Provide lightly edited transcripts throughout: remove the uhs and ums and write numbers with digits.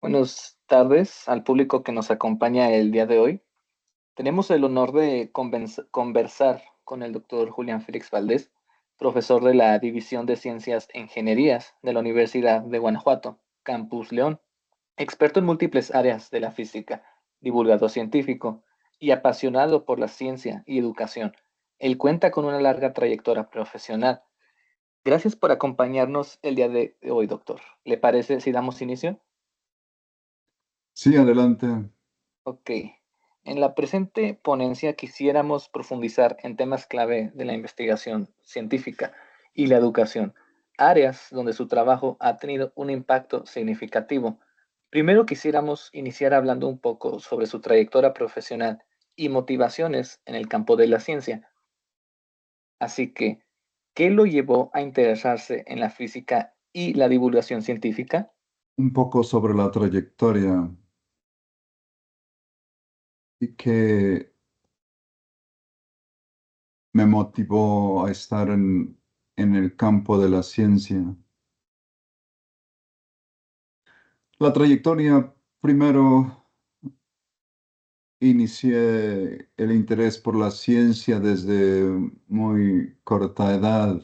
Buenas tardes al público que nos acompaña el día de hoy. Tenemos el honor de conversar con el doctor Julián Félix Valdés, profesor de la División de Ciencias e Ingenierías de la Universidad de Guanajuato, Campus León, experto en múltiples áreas de la física, divulgador científico y apasionado por la ciencia y educación. Él cuenta con una larga trayectoria profesional. Gracias por acompañarnos el día de hoy, doctor. ¿Le parece si damos inicio? Sí, adelante. Ok. En la presente ponencia quisiéramos profundizar en temas clave de la investigación científica y la educación, áreas donde su trabajo ha tenido un impacto significativo. Primero quisiéramos iniciar hablando un poco sobre su trayectoria profesional y motivaciones en el campo de la ciencia. Así que, ¿qué lo llevó a interesarse en la física y la divulgación científica? Un poco sobre la trayectoria y que me motivó a estar en el campo de la ciencia. La trayectoria, primero inicié el interés por la ciencia desde muy corta edad,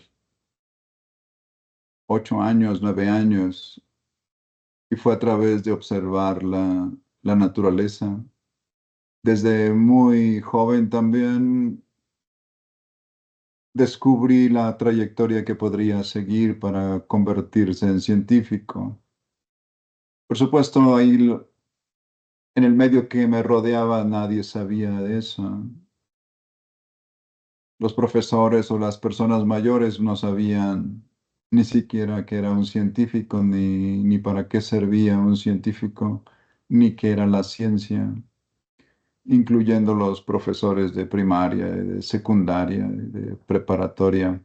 8 años, 9 años, y fue a través de observar la naturaleza. Desde muy joven también descubrí la trayectoria que podría seguir para convertirse en científico. Por supuesto, en el medio que me rodeaba nadie sabía de eso. Los profesores o las personas mayores no sabían ni siquiera que era un científico, ni para qué servía un científico, ni qué era la ciencia, incluyendo los profesores de primaria, de secundaria, de preparatoria.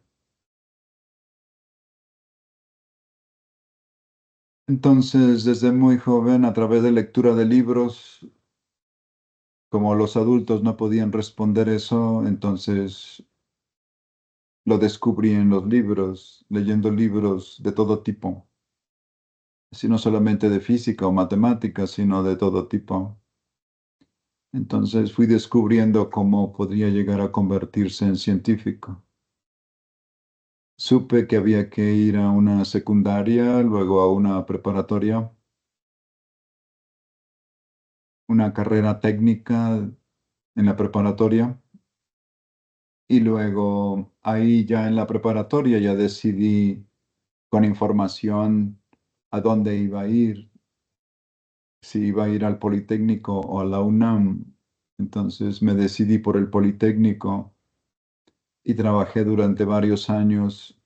Entonces, desde muy joven, a través de lectura de libros, como los adultos no podían responder eso, entonces lo descubrí en los libros, leyendo libros de todo tipo, así no solamente de física o matemáticas, sino de todo tipo. Entonces fui descubriendo cómo podría llegar a convertirse en científico. Supe que había que ir a una secundaria, luego a una preparatoria, una carrera técnica en la preparatoria. Y luego ahí ya en la preparatoria ya decidí con información a dónde iba a ir, si iba a ir al Politécnico o a la UNAM. Entonces me decidí por el Politécnico y trabajé durante varios años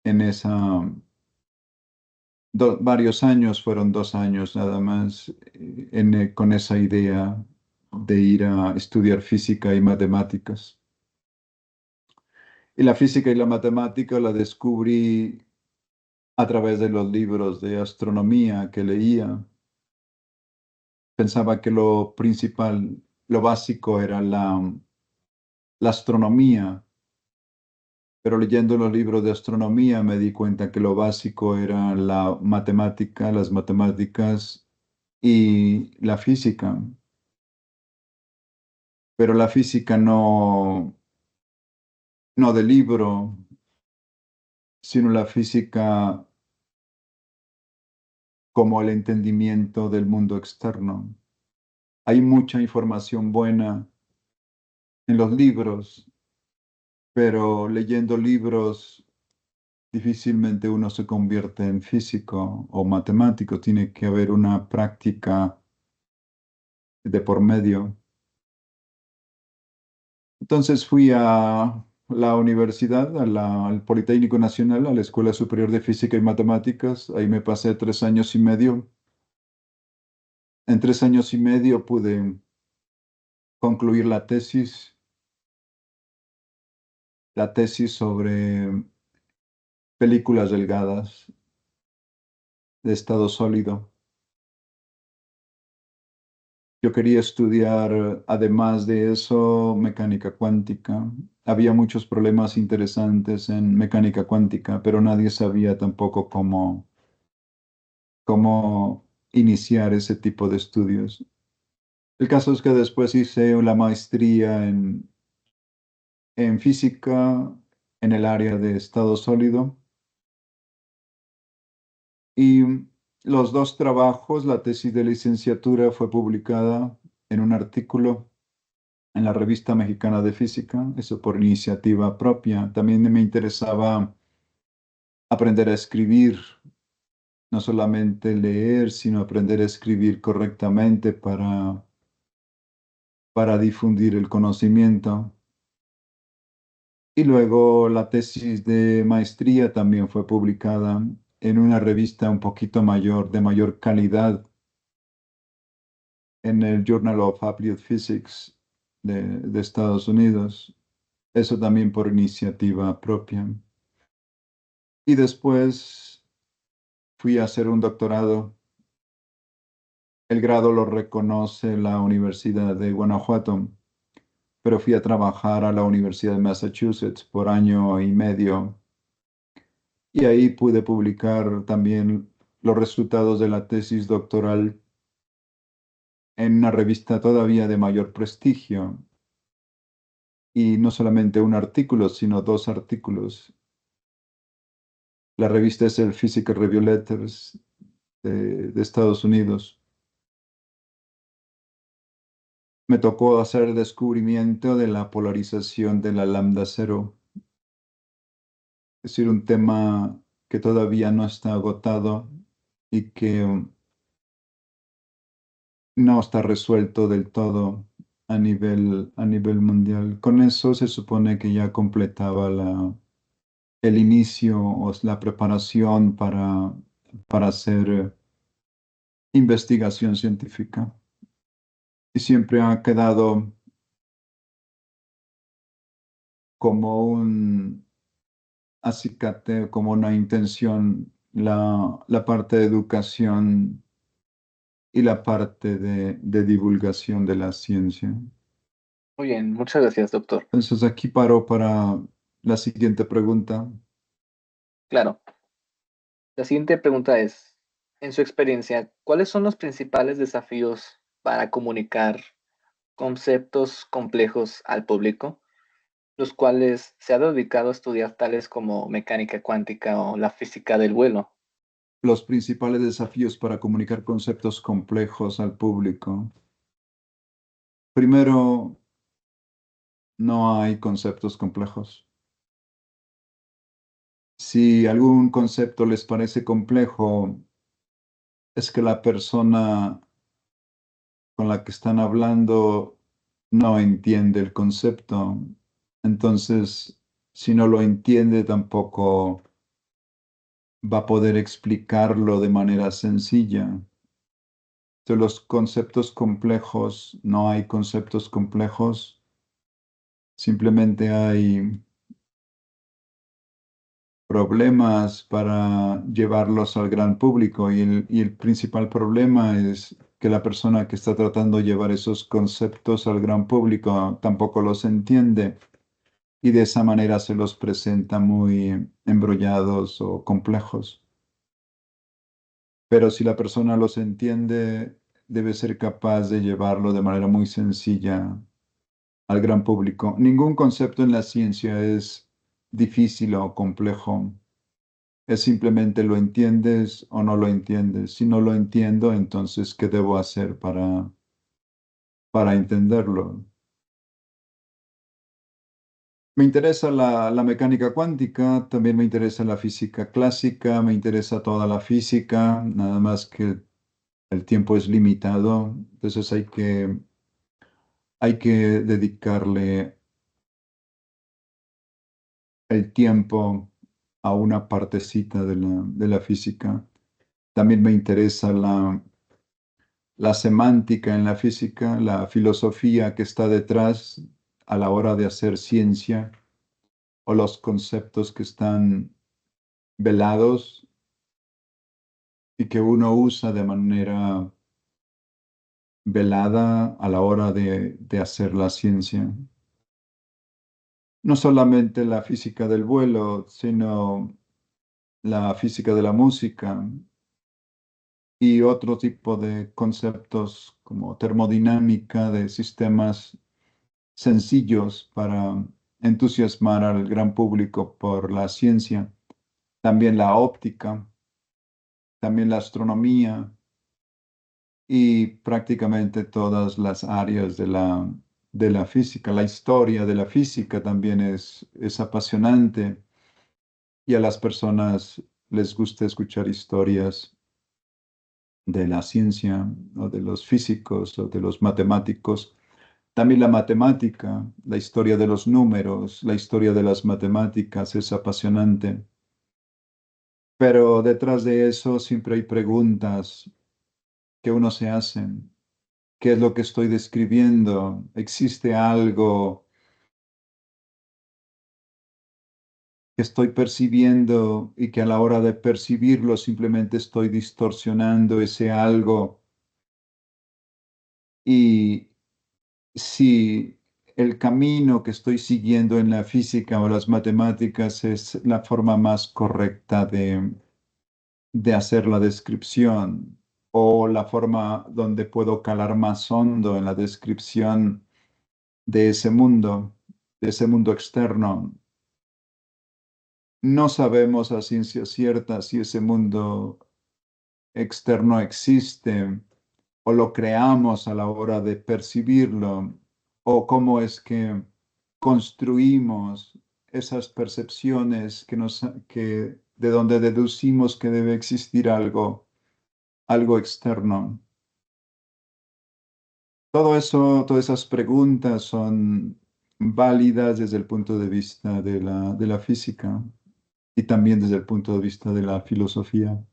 en varios años, fueron 2 años nada más, con esa idea de ir a estudiar física y matemáticas. Y la física y la matemática la descubrí a través de los libros de astronomía que leía. Pensaba que lo principal, lo básico era la astronomía, pero leyendo los libros de astronomía me di cuenta que lo básico era la matemática, las matemáticas y la física. Pero la física no de libro, sino la física como el entendimiento del mundo externo. Hay mucha información buena en los libros, pero leyendo libros difícilmente uno se convierte en físico o matemático. Tiene que haber una práctica de por medio. Entonces fui a la universidad, al Politécnico Nacional, a la Escuela Superior de Física y Matemáticas. Ahí me pasé 3 años y medio. En 3 años y medio pude concluir la tesis sobre películas delgadas de estado sólido. Yo quería estudiar, además de eso, mecánica cuántica. Había muchos problemas interesantes en mecánica cuántica, pero nadie sabía tampoco cómo iniciar ese tipo de estudios. El caso es que después hice la maestría en física en el área de estado sólido y los dos trabajos, la tesis de licenciatura fue publicada en un artículo en la Revista Mexicana de Física, eso por iniciativa propia. También me interesaba aprender a escribir, no solamente leer, sino aprender a escribir correctamente para difundir el conocimiento. Y luego la tesis de maestría también fue publicada en una revista un poquito mayor, de mayor calidad, en el Journal of Applied Physics de Estados Unidos. Eso también por iniciativa propia. Y después fui a hacer un doctorado. El grado lo reconoce la Universidad de Guanajuato, pero fui a trabajar a la Universidad de Massachusetts por año y medio y ahí pude publicar también los resultados de la tesis doctoral en una revista todavía de mayor prestigio y no solamente un artículo, sino dos artículos. La revista es el Physical Review Letters de Estados Unidos. Me tocó hacer el descubrimiento de la polarización de la lambda cero, es decir, un tema que todavía no está agotado y que no está resuelto del todo a nivel mundial. Con eso se supone que ya completaba el inicio o la preparación para hacer investigación científica. Y siempre ha quedado como un acicate, como una intención, la parte de educación y la parte de divulgación de la ciencia. Muy bien, muchas gracias, doctor. Entonces aquí paro para la siguiente pregunta. Claro. La siguiente pregunta es, en su experiencia, ¿cuáles son los principales desafíos para comunicar conceptos complejos al público, los cuales se ha dedicado a estudiar tales como mecánica cuántica o la física del vuelo? Los principales desafíos para comunicar conceptos complejos al público. Primero, no hay conceptos complejos. Si algún concepto les parece complejo, es que la persona con la que están hablando no entiende el concepto. Entonces, si no lo entiende, tampoco va a poder explicarlo de manera sencilla. De los conceptos complejos, no hay conceptos complejos, simplemente hay problemas para llevarlos al gran público y el principal problema es que la persona que está tratando de llevar esos conceptos al gran público tampoco los entiende y de esa manera se los presenta muy embrollados o complejos. Pero si la persona los entiende, debe ser capaz de llevarlo de manera muy sencilla al gran público. Ningún concepto en la ciencia es difícil o complejo. Es simplemente lo entiendes o no lo entiendes. Si no lo entiendo, entonces, ¿qué debo hacer para entenderlo? Me interesa la mecánica cuántica, también me interesa la física clásica, me interesa toda la física, nada más que el tiempo es limitado, entonces hay que dedicarle el tiempo a una partecita de la física. También me interesa la semántica en la física, la filosofía que está detrás a la hora de hacer ciencia o los conceptos que están velados y que uno usa de manera velada a la hora de hacer la ciencia. No solamente la física del vuelo, sino la física de la música y otro tipo de conceptos como termodinámica de sistemas sencillos para entusiasmar al gran público por la ciencia, también la óptica, también la astronomía y prácticamente todas las áreas de la física. La historia de la física también es apasionante y a las personas les gusta escuchar historias de la ciencia o de los físicos o de los matemáticos. También la matemática, la historia de los números, la historia de las matemáticas es apasionante, pero detrás de eso siempre hay preguntas que uno se hace. ¿Qué es lo que estoy describiendo? ¿Existe algo que estoy percibiendo y que a la hora de percibirlo simplemente estoy distorsionando ese algo? Y si el camino que estoy siguiendo en la física o las matemáticas es la forma más correcta de hacer la descripción o la forma donde puedo calar más hondo en la descripción de ese mundo externo. No sabemos a ciencia cierta si ese mundo externo existe o lo creamos a la hora de percibirlo, o cómo es que construimos esas percepciones que de donde deducimos que debe existir algo, algo externo. Todo eso, todas esas preguntas son válidas desde el punto de vista de la física y también desde el punto de vista de la filosofía.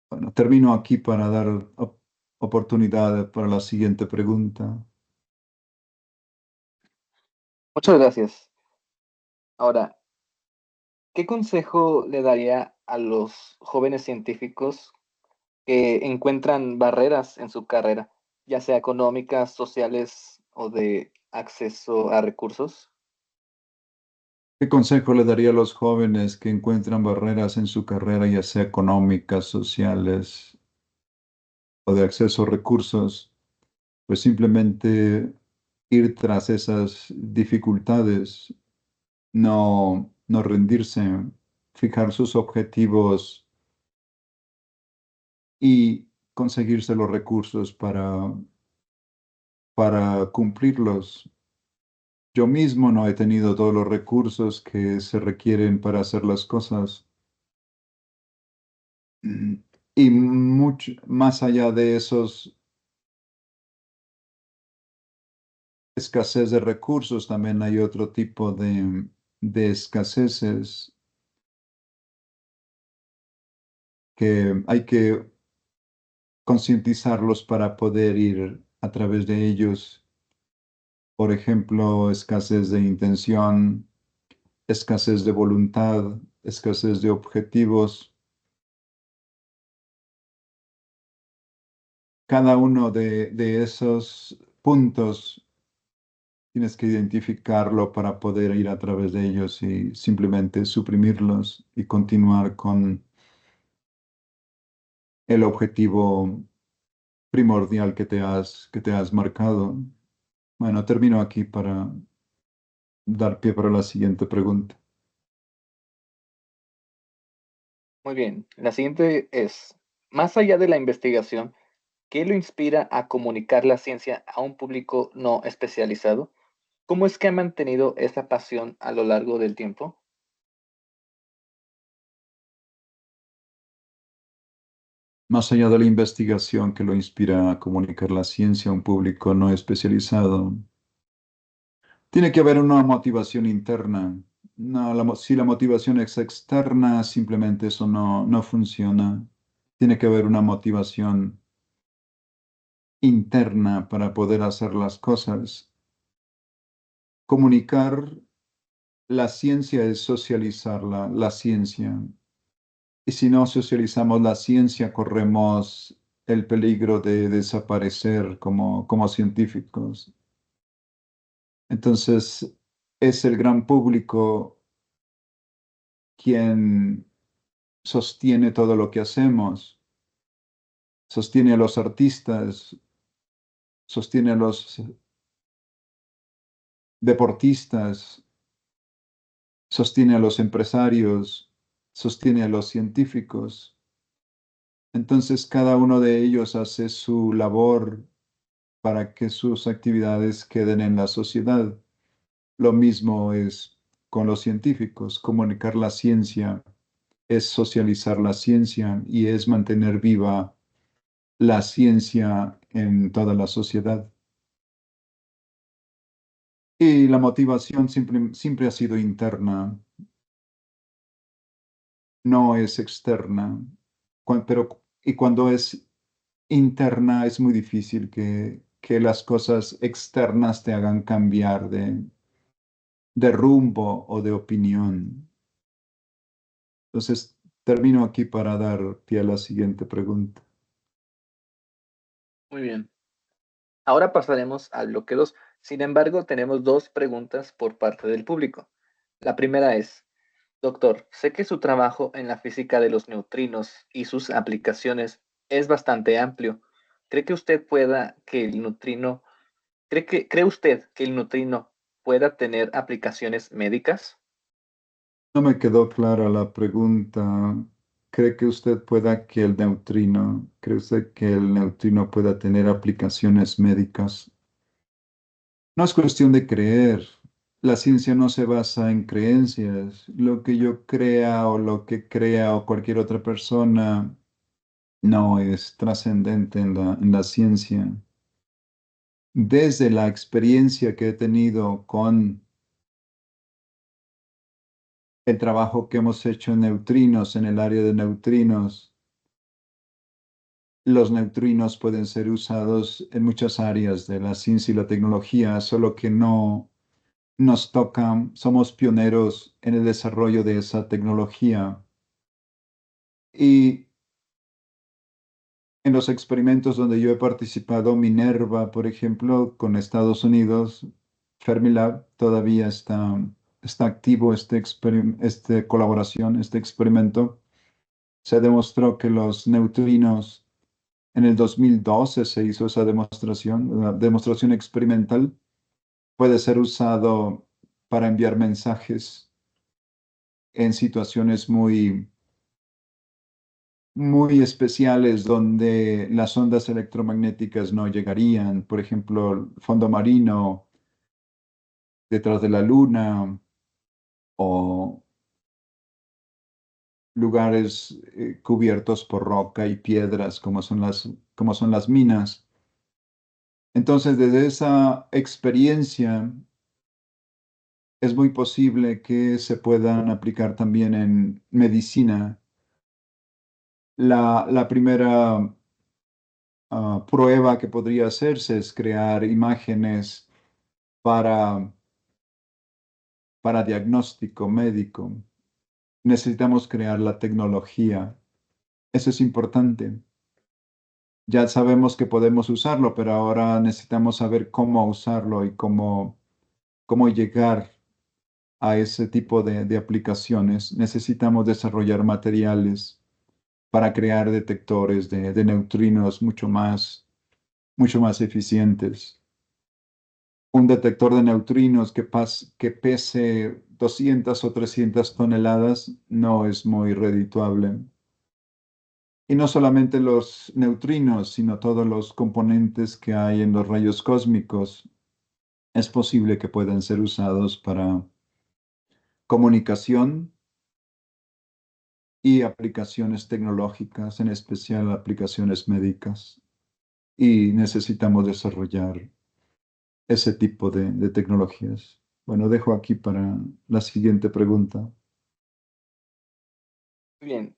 Bueno, termino aquí para dar oportunidad para la siguiente pregunta. Muchas gracias. Ahora, ¿qué consejo le daría a los jóvenes científicos que encuentran barreras en su carrera, ya sea económicas, sociales o de acceso a recursos? ¿Qué consejo le daría a los jóvenes que encuentran barreras en su carrera, ya sea económicas, sociales o de acceso a recursos? Pues simplemente ir tras esas dificultades, no rendirse, fijar sus objetivos y conseguirse los recursos para cumplirlos. Yo mismo no he tenido todos los recursos que se requieren para hacer las cosas. Mm, Y mucho más allá de esos escasez de recursos, también hay otro tipo de escaseces que hay que concientizarlos para poder ir a través de ellos. Por ejemplo, escasez de intención, escasez de voluntad, escasez de objetivos. Cada uno de esos puntos tienes que identificarlo para poder ir a través de ellos y simplemente suprimirlos y continuar con el objetivo primordial que te has marcado. Bueno, termino aquí para dar pie para la siguiente pregunta. Muy bien. La siguiente es, más allá de la investigación, ¿qué lo inspira a comunicar la ciencia a un público no especializado? ¿Cómo es que ha mantenido esa pasión a lo largo del tiempo? Más allá de la investigación que lo inspira a comunicar la ciencia a un público no especializado, tiene que haber una motivación interna. No, si la motivación es externa, simplemente eso no funciona. Tiene que haber una motivación interna para poder hacer las cosas. Comunicar la ciencia es socializar la ciencia. Y si no socializamos la ciencia, corremos el peligro de desaparecer como científicos. Entonces, es el gran público quien sostiene todo lo que hacemos, sostiene a los artistas, sostiene a los deportistas, sostiene a los empresarios, sostiene a los científicos. Entonces cada uno de ellos hace su labor para que sus actividades queden en la sociedad. Lo mismo es con los científicos. Comunicar la ciencia es socializar la ciencia y es mantener viva la ciencia en toda la sociedad. Y la motivación siempre ha sido interna, no es externa. Y cuando es interna es muy difícil que las cosas externas te hagan cambiar de rumbo o de opinión. Entonces, termino aquí para dar pie a la siguiente pregunta. Muy bien. Ahora pasaremos al bloque 2. Sin embargo, tenemos dos preguntas por parte del público. La primera es, doctor, sé que su trabajo en la física de los neutrinos y sus aplicaciones es bastante amplio. ¿Cree que usted pueda que el neutrino, cree usted que el neutrino pueda tener aplicaciones médicas? No me quedó clara la pregunta. ¿Cree usted que el neutrino pueda tener aplicaciones médicas? No es cuestión de creer. La ciencia no se basa en creencias. Lo que yo crea o lo que crea o cualquier otra persona no es trascendente en la ciencia. Desde la experiencia que he tenido con el trabajo que hemos hecho en neutrinos, en el área de neutrinos, los neutrinos pueden ser usados en muchas áreas de la ciencia y la tecnología, solo que no nos tocan, somos pioneros en el desarrollo de esa tecnología. Y en los experimentos donde yo he participado, Minerva, por ejemplo, con Estados Unidos, Fermilab, todavía está activo esta colaboración, este experimento. Se demostró que los neutrinos, en el 2012 se hizo esa demostración, la demostración experimental, puede ser usado para enviar mensajes en situaciones muy especiales donde las ondas electromagnéticas no llegarían, por ejemplo, el fondo marino, detrás de la luna o lugares cubiertos por roca y piedras como son las minas. Entonces, desde esa experiencia es muy posible que se puedan aplicar también en medicina. La primera prueba que podría hacerse es crear imágenes para, para diagnóstico médico. Necesitamos crear la tecnología. Eso es importante. Ya sabemos que podemos usarlo, pero ahora necesitamos saber cómo usarlo y cómo llegar a ese tipo de aplicaciones. Necesitamos desarrollar materiales para crear detectores de neutrinos mucho más eficientes. Un detector de neutrinos que pese 200 o 300 toneladas no es muy redituable. Y no solamente los neutrinos, sino todos los componentes que hay en los rayos cósmicos, es posible que puedan ser usados para comunicación y aplicaciones tecnológicas, en especial aplicaciones médicas. Y necesitamos desarrollar ese tipo de tecnologías. Bueno, dejo aquí para la siguiente pregunta. Bien.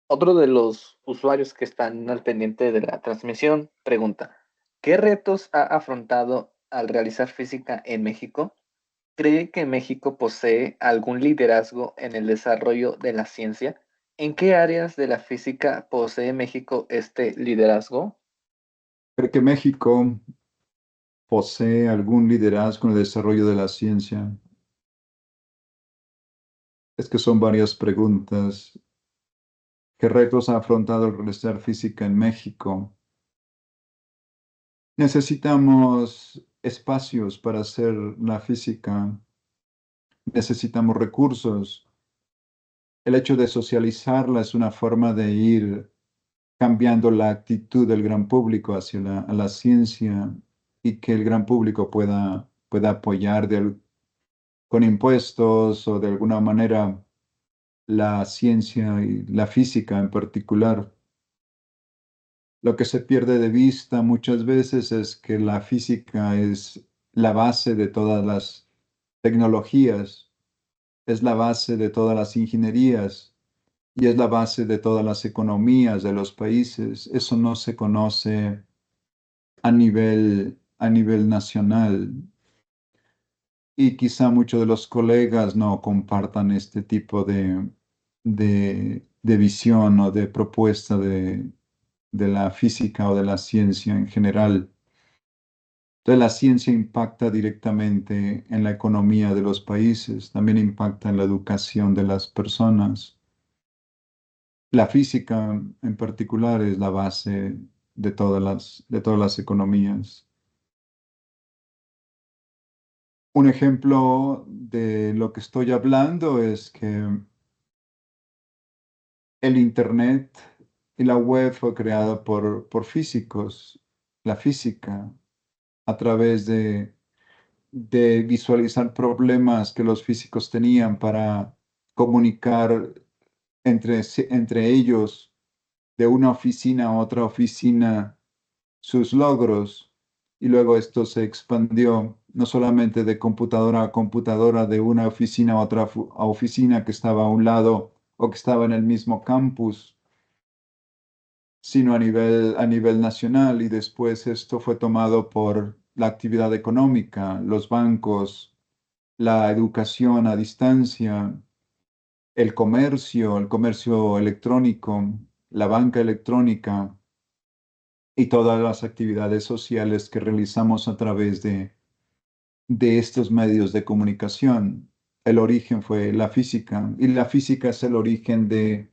Otro de los usuarios que están al pendiente de la transmisión pregunta, ¿qué retos ha afrontado al realizar física en México? ¿Cree que México posee algún liderazgo en el desarrollo de la ciencia? ¿En qué áreas de la física posee México este liderazgo? ¿Cree que México posee algún liderazgo en el desarrollo de la ciencia? Es que son varias preguntas. qué retos ha afrontado el realizar física en México. Necesitamos espacios para hacer la física, necesitamos recursos. El hecho de socializarla es una forma de ir cambiando la actitud del gran público hacia a la ciencia y que el gran público pueda apoyar con impuestos o de alguna manera la ciencia y la física en particular. Lo que se pierde de vista muchas veces es que la física es la base de todas las tecnologías, es la base de todas las ingenierías y es la base de todas las economías de los países. Eso no se conoce a nivel nacional. Y quizá muchos de los colegas no compartan este tipo de visión o de propuesta de la física o de la ciencia en general. Entonces, la ciencia impacta directamente en la economía de los países, también impacta en la educación de las personas. La física en particular es la base de todas las economías. Un ejemplo de lo que estoy hablando es que el Internet y la web fue creada por físicos, la física, a través de visualizar problemas que los físicos tenían para comunicar entre ellos de una oficina a otra oficina sus logros. Y luego esto se expandió no solamente de computadora a computadora, de una oficina a otra oficina que estaba a un lado o que estaba en el mismo campus, sino a nivel nacional. Y después esto fue tomado por la actividad económica, los bancos, la educación a distancia, el comercio electrónico, la banca electrónica y todas las actividades sociales que realizamos a través de estos medios de comunicación. El origen fue la física y la física es el origen de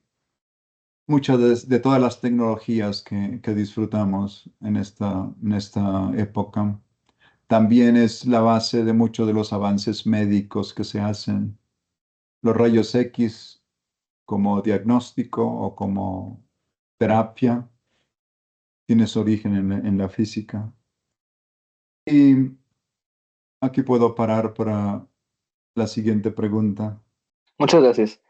muchas de todas las tecnologías que disfrutamos en esta época. También es la base de muchos de los avances médicos que se hacen. Los rayos X como diagnóstico o como terapia tiene su origen en la física. Y aquí puedo parar para la siguiente pregunta. Muchas gracias.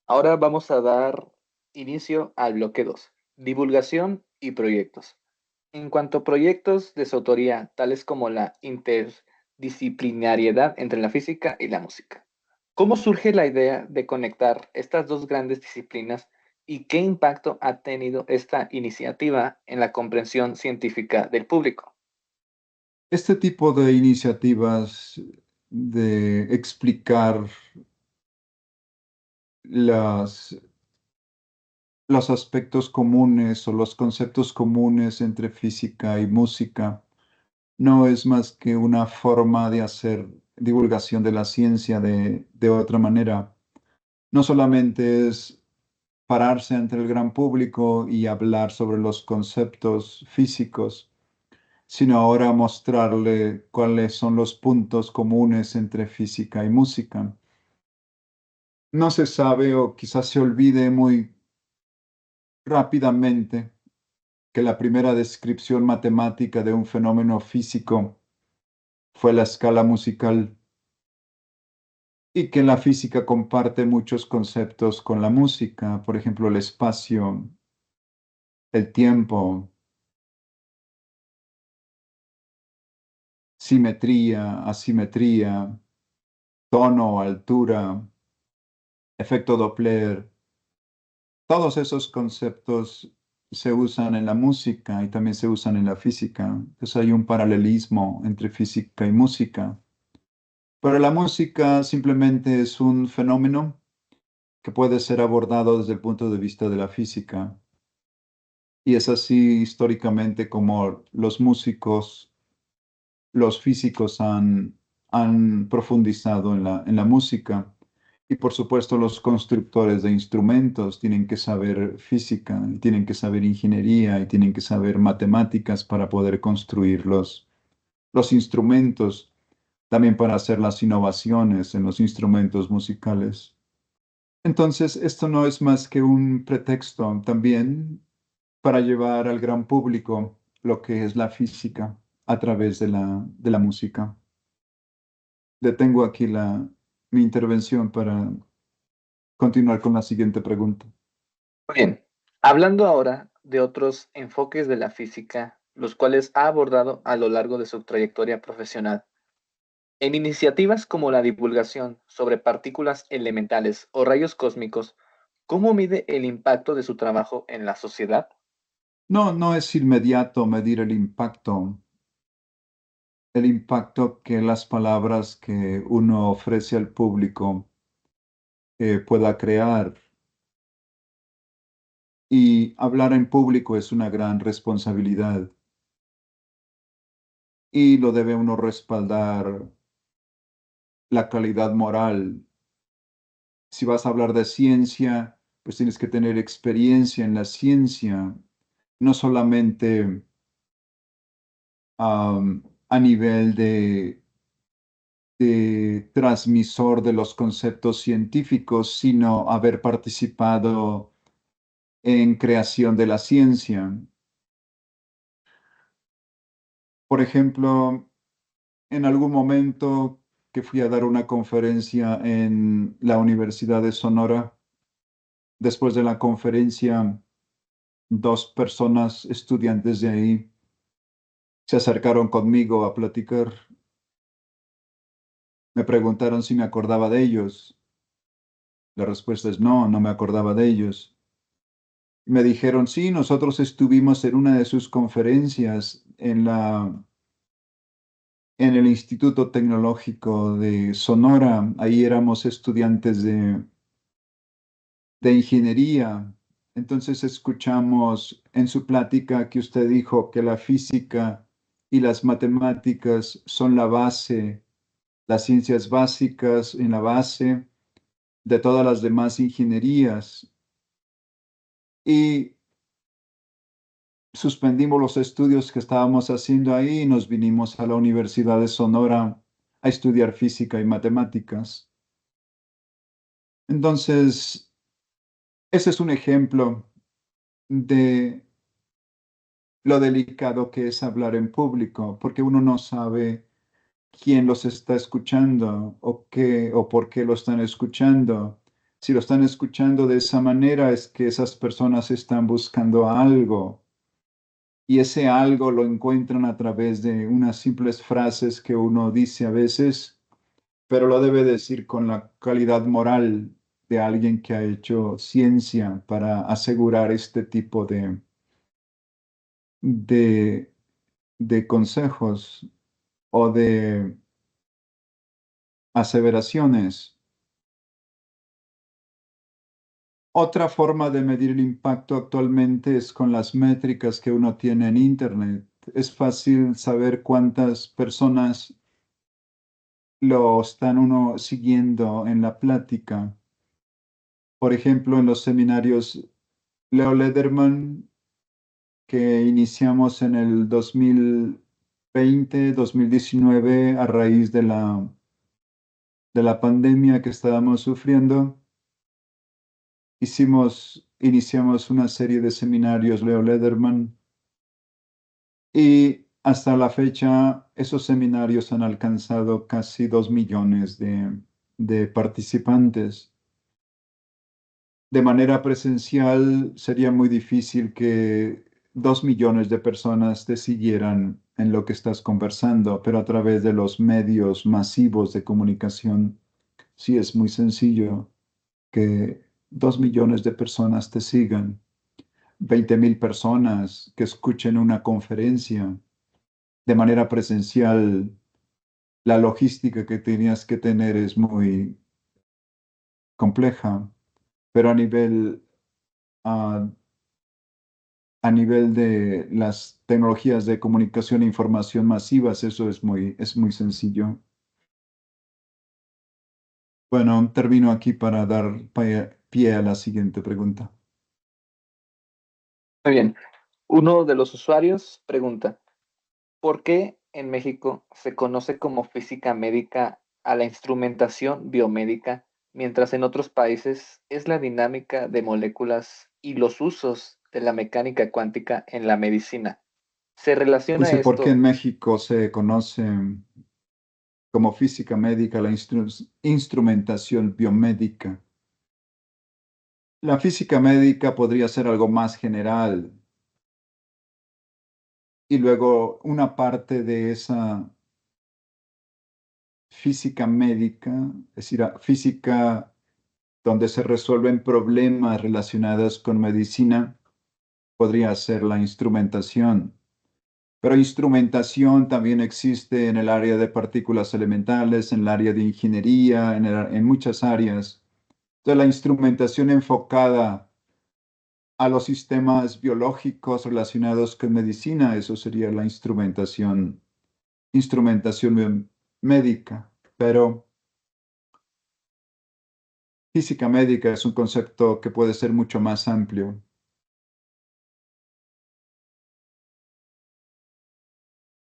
Ahora vamos a dar inicio al bloque 2, divulgación y proyectos. En cuanto a proyectos de su autoría, tales como la interdisciplinariedad entre la física y la música. ¿Cómo surge la idea de conectar estas dos grandes disciplinas y qué impacto ha tenido esta iniciativa en la comprensión científica del público? Este tipo de iniciativas de explicar las, los aspectos comunes o los conceptos comunes entre física y música no es más que una forma de hacer divulgación de la ciencia de otra manera. No solamente es pararse ante el gran público y hablar sobre los conceptos físicos, sino ahora mostrarle cuáles son los puntos comunes entre física y música. No se sabe o quizás se olvide muy rápidamente que la primera descripción matemática de un fenómeno físico fue la escala musical y que la física comparte muchos conceptos con la música, por ejemplo, el espacio, el tiempo, simetría, asimetría, tono, altura, efecto Doppler. Todos esos conceptos se usan en la música y también se usan en la física. Entonces hay un paralelismo entre física y música. Pero la música simplemente es un fenómeno que puede ser abordado desde el punto de vista de la física. Y es así históricamente como los físicos han profundizado en la música. Y por supuesto, los constructores de instrumentos tienen que saber física, y tienen que saber ingeniería y tienen que saber matemáticas para poder construir los instrumentos, también para hacer las innovaciones en los instrumentos musicales. Entonces, esto no es más que un pretexto también para llevar al gran público lo que es la física a través de la música. Detengo aquí mi intervención para continuar con la siguiente pregunta. Muy bien, hablando ahora de otros enfoques de la física, los cuales ha abordado a lo largo de su trayectoria profesional. En iniciativas como la divulgación sobre partículas elementales o rayos cósmicos, ¿cómo mide el impacto de su trabajo en la sociedad? No, no es inmediato medir el impacto que las palabras que uno ofrece al público pueda crear. Y hablar en público es una gran responsabilidad y lo debe uno respaldar la calidad moral. Si vas a hablar de ciencia, pues tienes que tener experiencia en la ciencia, no solamente a nivel de transmisor de los conceptos científicos, sino haber participado en creación de la ciencia. Por ejemplo, en algún momento que fui a dar una conferencia en la Universidad de Sonora, después de la conferencia, dos personas, estudiantes de ahí, se acercaron conmigo a platicar. Me preguntaron si me acordaba de ellos. La respuesta es no, no me acordaba de ellos. Me dijeron, sí, nosotros estuvimos en una de sus conferencias en el Instituto Tecnológico de Sonora. Ahí éramos estudiantes de ingeniería. Entonces escuchamos en su plática que usted dijo que la física y las matemáticas son la base, las ciencias básicas en la base de todas las demás ingenierías. Y suspendimos los estudios que estábamos haciendo ahí y nos vinimos a la Universidad de Sonora a estudiar física y matemáticas. Entonces, ese es un ejemplo de lo delicado que es hablar en público, porque uno no sabe quién los está escuchando o qué o por qué lo están escuchando. Si lo están escuchando de esa manera es que esas personas están buscando algo y ese algo lo encuentran a través de unas simples frases que uno dice a veces, pero lo debe decir con la calidad moral de alguien que ha hecho ciencia para asegurar este tipo de, de consejos o de aseveraciones. Otra forma de medir el impacto actualmente es con las métricas que uno tiene en Internet. Es fácil saber cuántas personas lo están uno siguiendo en la plática. Por ejemplo, en los seminarios Leo Lederman, que iniciamos en el 2020, 2019, a raíz de la pandemia que estábamos sufriendo. Iniciamos una serie de seminarios Leo Lederman y hasta la fecha esos seminarios han alcanzado casi 2 millones de participantes. De manera presencial sería muy difícil que 2 millones de personas te siguieran en lo que estás conversando, pero a través de los medios masivos de comunicación sí es muy sencillo que 2 millones de personas te sigan. 20.000 personas que escuchen una conferencia de manera presencial, la logística que tenías que tener es muy compleja, pero ah, a nivel de las tecnologías de comunicación e información masivas, eso es muy sencillo. Bueno, termino aquí para dar pie a la siguiente pregunta. Muy bien. Uno de los usuarios pregunta, ¿por qué en México se conoce como física médica a la instrumentación biomédica, mientras en otros países es la dinámica de moléculas y los usos de la mecánica cuántica en la medicina? ¿Se relaciona Dice, ¿por qué en esto? México se conoce como física médica la instrumentación biomédica? La física médica podría ser algo más general y luego una parte de esa física médica, es decir, física donde se resuelven problemas relacionados con medicina, podría ser la instrumentación. Pero instrumentación también existe en el área de partículas elementales, en el área de ingeniería, en muchas áreas. Entonces, la instrumentación enfocada a los sistemas biológicos relacionados con medicina, eso sería la instrumentación médica. Pero física médica es un concepto que puede ser mucho más amplio.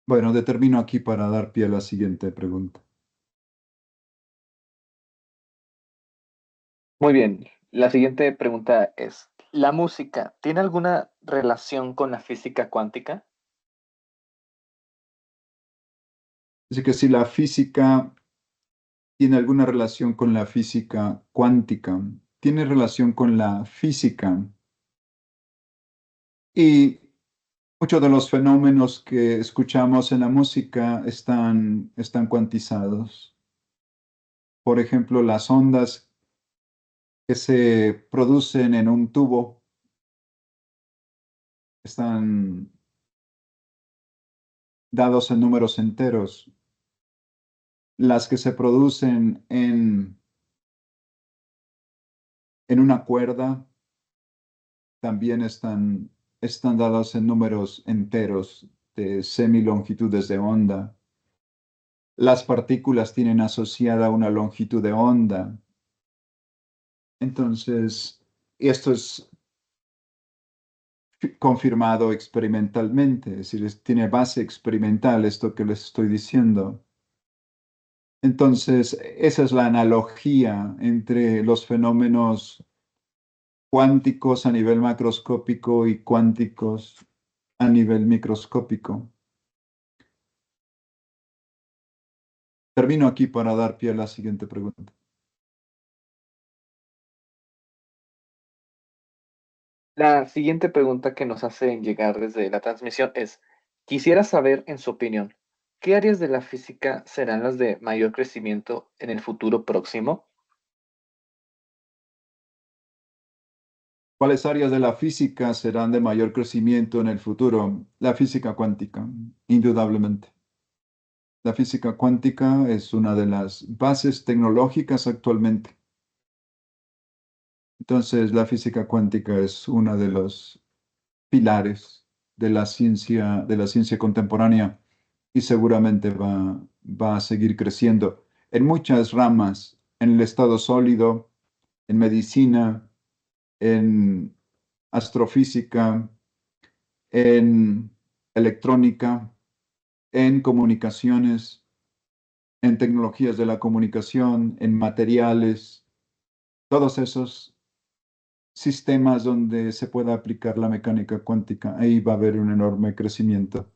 Bueno, determino aquí para dar pie a la siguiente pregunta. Muy bien. La siguiente pregunta es, ¿la música tiene alguna relación con la física cuántica? Así que si la física tiene alguna relación con la física cuántica, tiene relación con la física y muchos de los fenómenos que escuchamos en la música están cuantizados. Por ejemplo, las ondas que se producen en un tubo están dados en números enteros. Las que se producen en una cuerda también están dadas en números enteros de semilongitudes de onda. Las partículas tienen asociada una longitud de onda. Entonces, esto es confirmado experimentalmente, es decir, tiene base experimental esto que les estoy diciendo. Entonces, esa es la analogía entre los fenómenos cuánticos a nivel macroscópico y cuánticos a nivel microscópico. Termino aquí para dar pie a la siguiente pregunta. La siguiente pregunta que nos hacen llegar desde la transmisión es, quisiera saber, en su opinión, ¿qué áreas de la física serán las de mayor crecimiento en el futuro próximo? ¿Cuáles áreas de la física serán de mayor crecimiento en el futuro? La física cuántica, indudablemente. La física cuántica es una de las bases tecnológicas actualmente. Entonces, la física cuántica es uno de los pilares de la ciencia contemporánea y seguramente va a seguir creciendo en muchas ramas, en el estado sólido, en medicina, en astrofísica, en electrónica, en comunicaciones, en tecnologías de la comunicación, en materiales, todos esos sistemas donde se pueda aplicar la mecánica cuántica. Ahí va a haber un enorme crecimiento.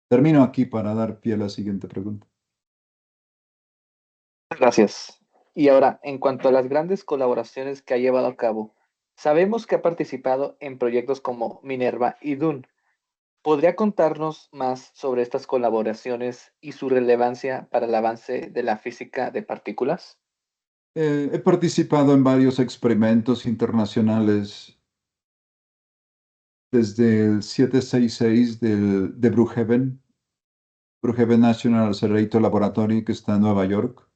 Termino aquí para dar pie a la siguiente pregunta. Gracias. Y ahora, en cuanto a las grandes colaboraciones que ha llevado a cabo, sabemos que ha participado en proyectos como Minerva y Dune. ¿Podría contarnos más sobre estas colaboraciones y su relevancia para el avance de la física de partículas? He participado en varios experimentos internacionales desde el 766 de Brookhaven, Brookhaven National Accelerator Laboratory, que está en Nueva York,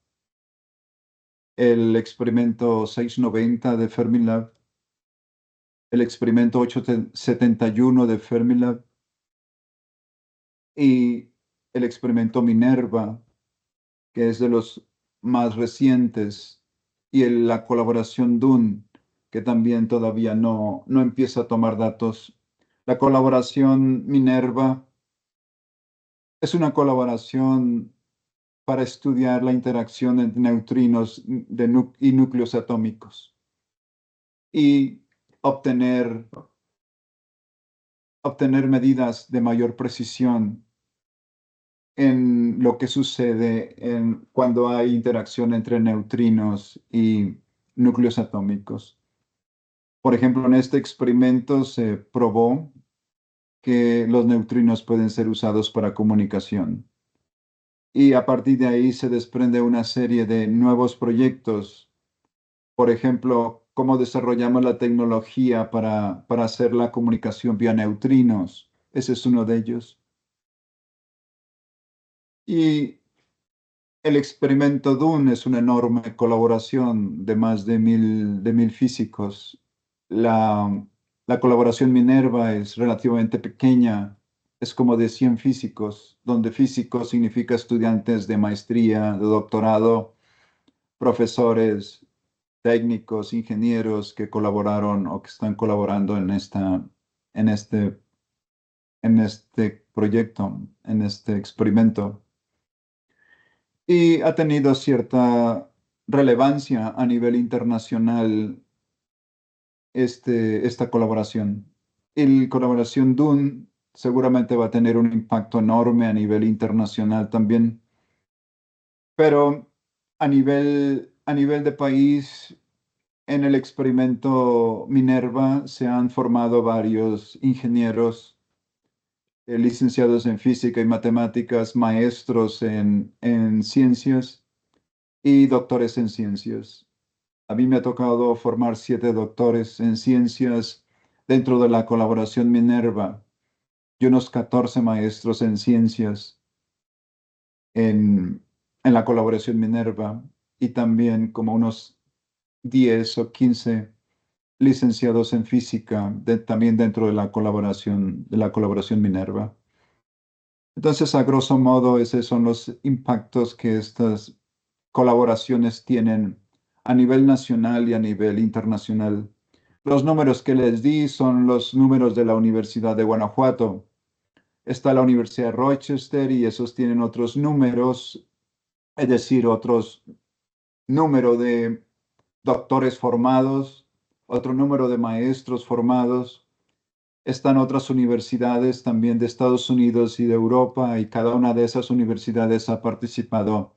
el experimento 690 de Fermilab, el experimento 871 de Fermilab y el experimento Minerva, que es de los más recientes y la colaboración DUN, que también todavía no empieza a tomar datos. La colaboración Minerva es una colaboración para estudiar la interacción entre neutrinos y núcleos atómicos y obtener, obtener medidas de mayor precisión en lo que sucede cuando hay interacción entre neutrinos y núcleos atómicos. Por ejemplo, en este experimento se probó que los neutrinos pueden ser usados para comunicación. Y a partir de ahí se desprende una serie de nuevos proyectos. Por ejemplo, cómo desarrollamos la tecnología para hacer la comunicación vía neutrinos. Ese es uno de ellos. Y el experimento DUN es una enorme colaboración de más de mil físicos. La colaboración Minerva es relativamente pequeña, es como de 100 físicos, donde físico significa estudiantes de maestría, de doctorado, profesores, técnicos, ingenieros que colaboraron o que están colaborando en este, en este proyecto, en este experimento. Y ha tenido cierta relevancia a nivel internacional esta colaboración. Y la colaboración DUN seguramente va a tener un impacto enorme a nivel internacional también, pero a nivel de país, en el experimento Minerva se han formado varios ingenieros, licenciados en física y matemáticas, maestros en ciencias y doctores en ciencias. A mí me ha tocado formar 7 doctores en ciencias dentro de la colaboración Minerva y unos 14 maestros en ciencias en, en la colaboración Minerva y también como unos 10 o 15 licenciados en física también dentro de la colaboración Minerva. Entonces, a grosso modo, esos son los impactos que estas colaboraciones tienen a nivel nacional y a nivel internacional. Los números que les di son los números de la Universidad de Guanajuato. Está la Universidad de Rochester y esos tienen otros números, es decir, otros número de doctores formados, otro número de maestros formados. Están otras universidades también de Estados Unidos y de Europa y cada una de esas universidades ha participado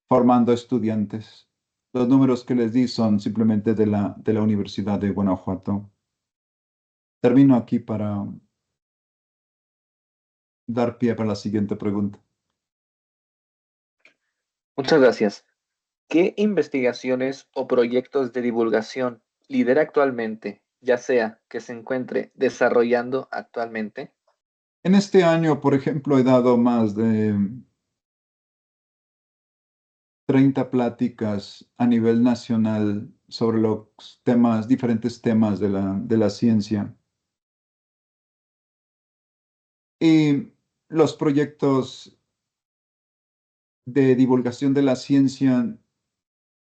formando estudiantes. Los números que les di son simplemente de la Universidad de Guanajuato. Termino aquí para dar pie para la siguiente pregunta. Muchas gracias. ¿Qué investigaciones o proyectos de divulgación lidera actualmente, ya sea que se encuentre desarrollando actualmente? En este año, por ejemplo, he dado más de 30 pláticas a nivel nacional sobre los temas, diferentes temas de la ciencia. Y los proyectos de divulgación de la ciencia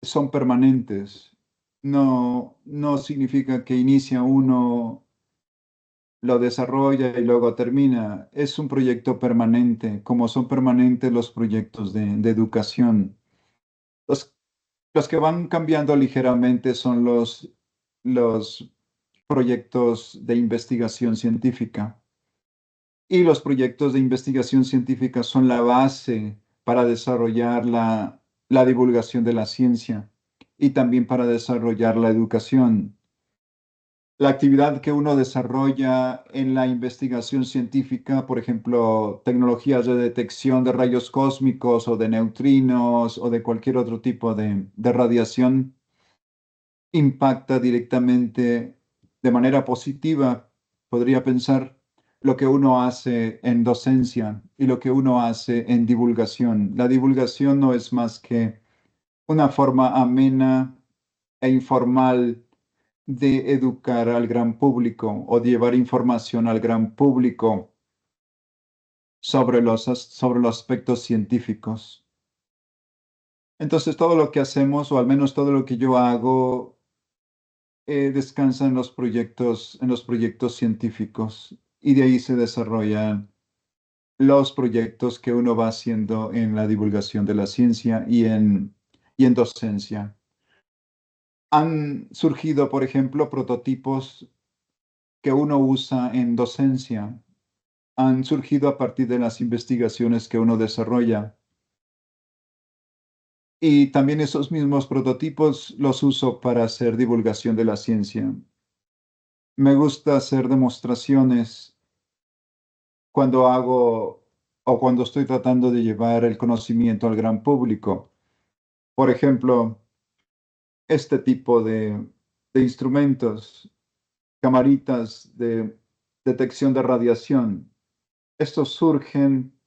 son permanentes. No significa que inicia uno, lo desarrolla y luego termina. Es un proyecto permanente, como son permanentes los proyectos de educación. Los, los que van cambiando ligeramente son los proyectos de investigación científica. Y los proyectos de investigación científica son la base para desarrollar la divulgación de la ciencia y también para desarrollar la educación. La actividad que uno desarrolla en la investigación científica, por ejemplo, tecnologías de detección de rayos cósmicos o de neutrinos o de cualquier otro tipo de radiación, impacta directamente de manera positiva, podría pensar, lo que uno hace en docencia y lo que uno hace en divulgación. La divulgación no es más que una forma amena e informal de educar al gran público o de llevar información al gran público sobre los aspectos científicos. Entonces todo lo que hacemos, o al menos todo lo que yo hago, descansa en los proyectos científicos y de ahí se desarrollan los proyectos que uno va haciendo en la divulgación de la ciencia y en docencia. Han surgido, por ejemplo, prototipos que uno usa en docencia. Han surgido a partir de las investigaciones que uno desarrolla. Y también esos mismos prototipos los uso para hacer divulgación de la ciencia. Me gusta hacer demostraciones cuando hago o cuando estoy tratando de llevar el conocimiento al gran público. Por ejemplo, este tipo de instrumentos, camaritas de detección de radiación. Estos surgen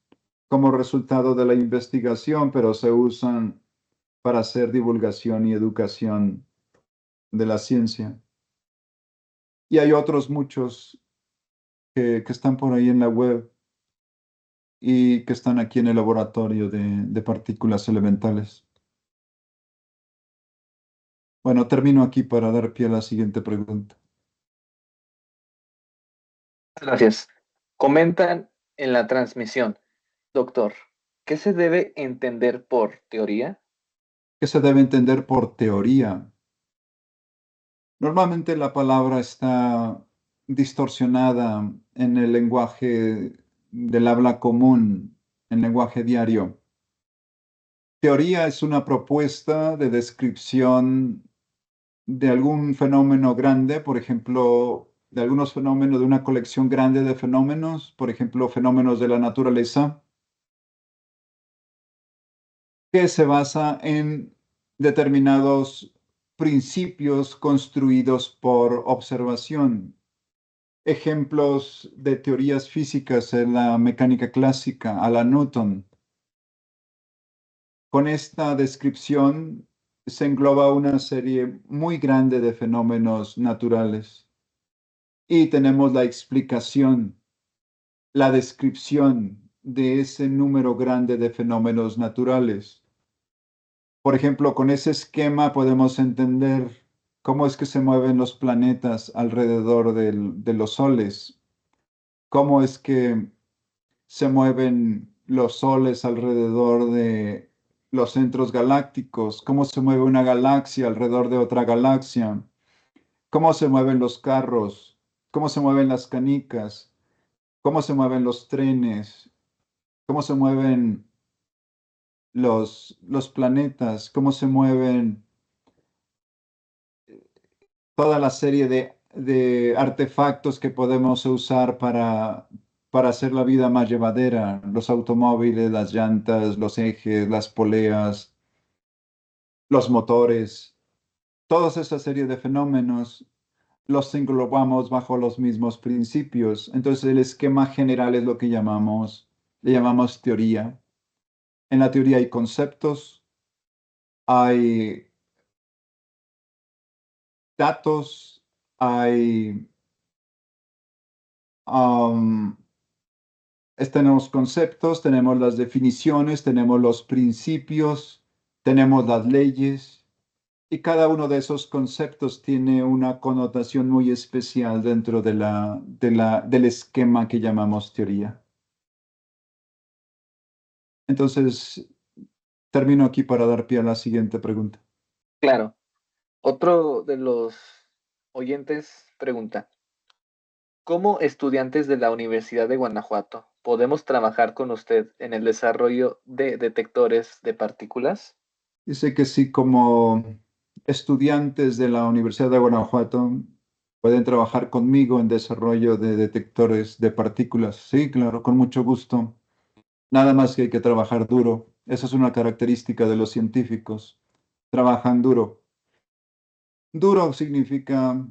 como resultado de la investigación, pero se usan para hacer divulgación y educación de la ciencia. Y hay otros muchos que están por ahí en la web y que están aquí en el laboratorio de partículas elementales. Bueno, termino aquí para dar pie a la siguiente pregunta. Gracias. Comentan en la transmisión, doctor, ¿qué se debe entender por teoría? ¿Qué se debe entender por teoría? Normalmente la palabra está distorsionada en el lenguaje del habla común, en lenguaje diario. Teoría es una propuesta de descripción de algún fenómeno grande, por ejemplo, de algunos fenómenos, de una colección grande de fenómenos, por ejemplo, fenómenos de la naturaleza, que se basa en determinados principios construidos por observación. Ejemplos de teorías físicas en la mecánica clásica, a la Newton. Con esta descripción se engloba una serie muy grande de fenómenos naturales y tenemos la explicación, la descripción de ese número grande de fenómenos naturales. Por ejemplo, con ese esquema podemos entender cómo es que se mueven los planetas alrededor de los soles, cómo es que se mueven los soles alrededor de los centros galácticos, cómo se mueve una galaxia alrededor de otra galaxia, cómo se mueven los carros, cómo se mueven las canicas, cómo se mueven los trenes, cómo se mueven los planetas, cómo se mueven toda la serie de artefactos que podemos usar para hacer la vida más llevadera, los automóviles, las llantas, los ejes, las poleas, los motores, toda esa serie de fenómenos los englobamos bajo los mismos principios. Entonces el esquema general es lo que le llamamos teoría. En la teoría hay conceptos, hay datos, hay um, tenemos conceptos, tenemos las definiciones, tenemos los principios, tenemos las leyes, y cada uno de esos conceptos tiene una connotación muy especial dentro del esquema que llamamos teoría. Entonces, termino aquí para dar pie a la siguiente pregunta. Claro. Otro de los oyentes pregunta, ¿cómo estudiantes de la Universidad de Guanajuato podemos trabajar con usted en el desarrollo de detectores de partículas? Dice que sí, como estudiantes de la Universidad de Guanajuato pueden trabajar conmigo en desarrollo de detectores de partículas. Sí, claro, con mucho gusto. Nada más que hay que trabajar duro. Esa es una característica de los científicos. Trabajan duro. Duro significa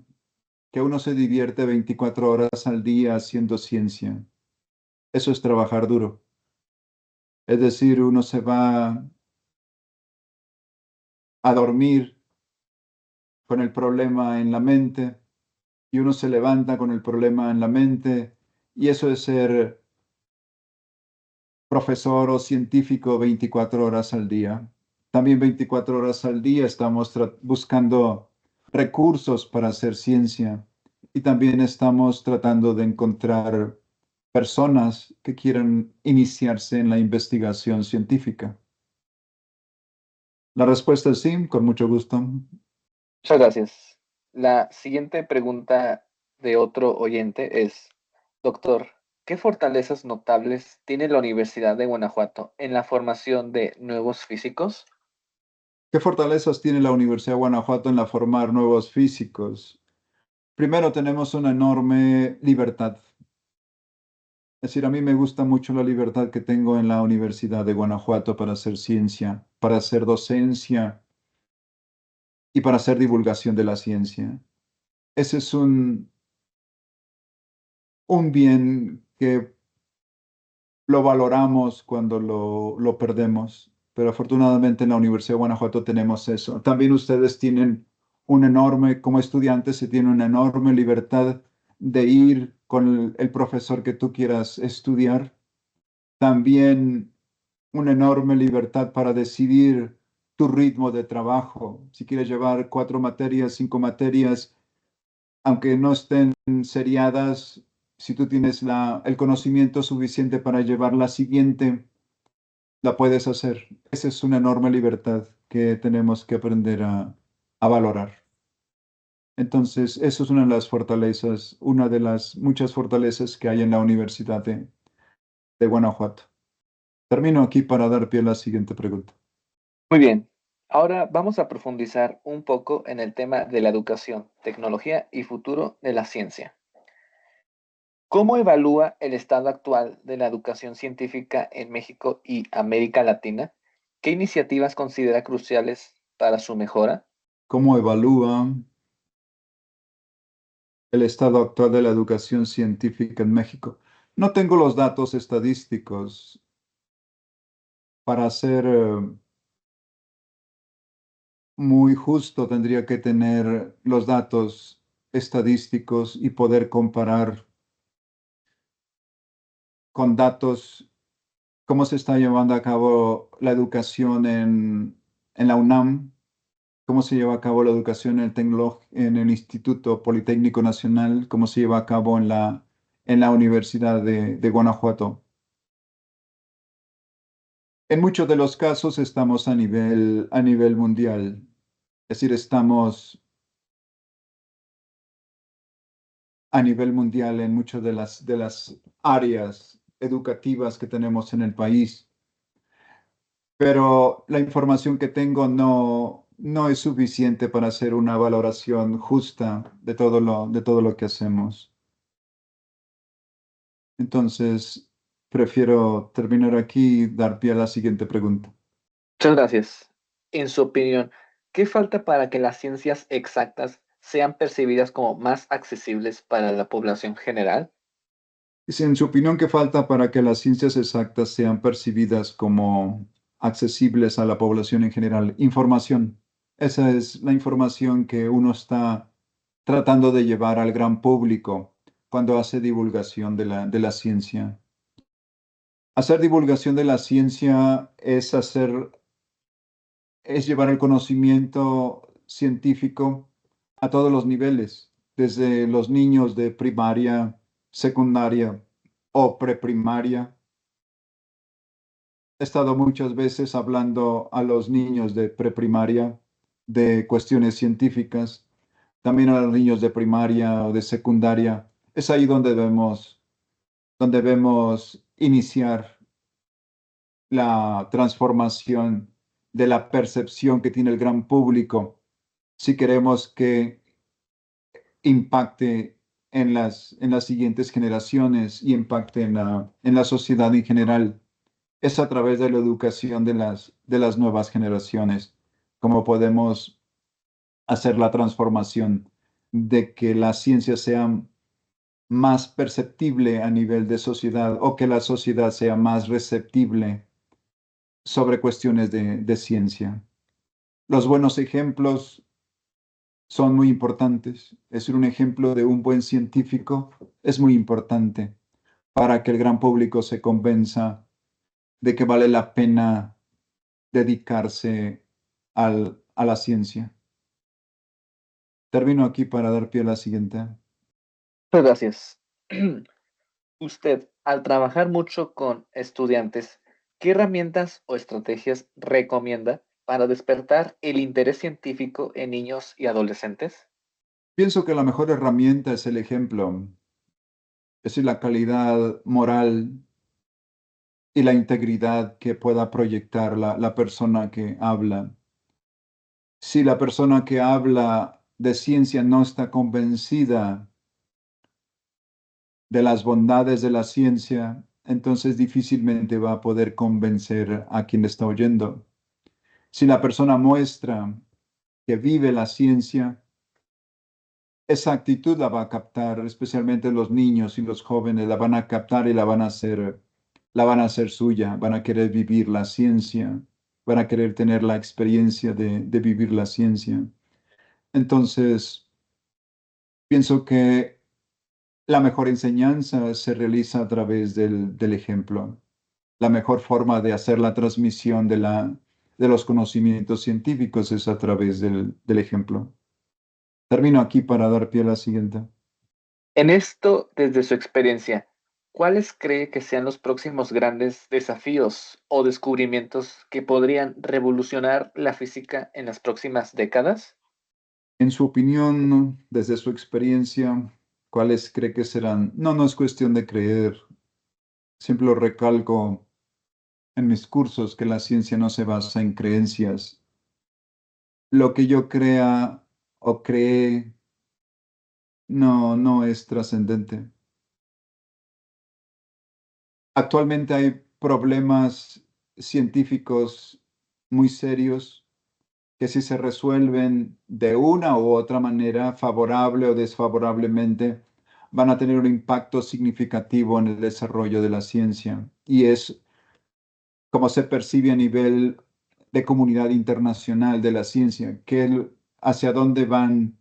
que uno se divierte 24 horas al día haciendo ciencia. Eso es trabajar duro. Es decir, uno se va a dormir con el problema en la mente y uno se levanta con el problema en la mente y eso es ser profesor o científico 24 horas al día. También 24 horas al día estamos buscando recursos para hacer ciencia y también estamos tratando de encontrar personas que quieran iniciarse en la investigación científica. La respuesta es sí, con mucho gusto. Muchas gracias. La siguiente pregunta de otro oyente es, doctor, ¿qué fortalezas notables tiene la Universidad de Guanajuato en la formación de nuevos físicos? ¿Qué fortalezas tiene la Universidad de Guanajuato en la formar nuevos físicos? Primero, tenemos una enorme libertad. Es decir, a mí me gusta mucho la libertad que tengo en la Universidad de Guanajuato para hacer ciencia, para hacer docencia y para hacer divulgación de la ciencia. Ese es un bien que lo valoramos cuando lo perdemos, pero afortunadamente en la Universidad de Guanajuato tenemos eso. También ustedes tienen un enorme, como estudiantes, se tiene una enorme libertad de ir con el profesor que tú quieras estudiar. También una enorme libertad para decidir tu ritmo de trabajo. Si quieres llevar 4 materias, 5 materias, aunque no estén seriadas, si tú tienes el conocimiento suficiente para llevar la siguiente, la puedes hacer. Esa es una enorme libertad que tenemos que aprender a valorar. Entonces, eso es una de las fortalezas, una de las muchas fortalezas que hay en la Universidad de Guanajuato. Termino aquí para dar pie a la siguiente pregunta. Muy bien. Ahora vamos a profundizar un poco en el tema de la educación, tecnología y futuro de la ciencia. ¿Cómo evalúa el estado actual de la educación científica en México y América Latina? ¿Qué iniciativas considera cruciales para su mejora? ¿Cómo evalúa el estado actual de la educación científica en México? No tengo los datos estadísticos para ser muy justo. Tendría que tener los datos estadísticos y poder comparar con datos cómo se está llevando a cabo la educación en la UNAM, cómo se lleva a cabo la educación en el Instituto Politécnico Nacional, cómo se lleva a cabo en la Universidad de Guanajuato. En muchos de los casos estamos a nivel mundial, es decir, estamos a nivel mundial en muchas de las áreas educativas que tenemos en el país, pero la información que tengo no es suficiente para hacer una valoración justa de todo lo que hacemos. Entonces, prefiero terminar aquí y dar pie a la siguiente pregunta. Muchas gracias. En su opinión, ¿qué falta para que las ciencias exactas sean percibidas como más accesibles para la población general? Dice, en su opinión, ¿qué falta para que las ciencias exactas sean percibidas como accesibles a la población en general? Información. Esa es la información que uno está tratando de llevar al gran público cuando hace divulgación de la ciencia. Hacer divulgación de la ciencia es llevar el conocimiento científico a todos los niveles, desde los niños de primaria, secundaria o preprimaria. He estado muchas veces hablando a los niños de preprimaria de cuestiones científicas, también a los niños de primaria o de secundaria. Es ahí donde debemos iniciar la transformación de la percepción que tiene el gran público si queremos que impacte en las siguientes generaciones y impacte en la sociedad en general. Es a través de la educación de las nuevas generaciones como podemos hacer la transformación de que la ciencia sea más perceptible a nivel de sociedad o que la sociedad sea más receptible sobre cuestiones de ciencia. Los buenos ejemplos son muy importantes. Es decir, un ejemplo de un buen científico es muy importante para que el gran público se convenza de que vale la pena dedicarse a la ciencia. Termino aquí para dar pie a la siguiente. Muchas gracias. Usted, al trabajar mucho con estudiantes, ¿qué herramientas o estrategias recomienda para despertar el interés científico en niños y adolescentes? Pienso que la mejor herramienta es el ejemplo, es decir, la calidad moral y la integridad que pueda proyectar la persona que habla. Si la persona que habla de ciencia no está convencida de las bondades de la ciencia, entonces difícilmente va a poder convencer a quien le está oyendo. Si la persona muestra que vive la ciencia, esa actitud la va a captar, especialmente los niños y los jóvenes, la van a captar y la van a hacer suya, van a querer vivir la ciencia, van a querer tener la experiencia de vivir la ciencia. Entonces, pienso que la mejor enseñanza se realiza a través del ejemplo. La mejor forma de hacer la transmisión de los conocimientos científicos es a través del ejemplo. Termino aquí para dar pie a la siguiente. En esto, desde su experiencia, ¿cuáles cree que sean los próximos grandes desafíos o descubrimientos que podrían revolucionar la física en las próximas décadas? En su opinión, desde su experiencia, ¿cuáles cree que serán? No, no es cuestión de creer. Siempre lo recalco en mis cursos que la ciencia no se basa en creencias. Lo que yo crea o cree no es trascendente. Actualmente hay problemas científicos muy serios que si se resuelven de una u otra manera, favorable o desfavorablemente, van a tener un impacto significativo en el desarrollo de la ciencia. Y es como se percibe a nivel de comunidad internacional de la ciencia, hacia dónde van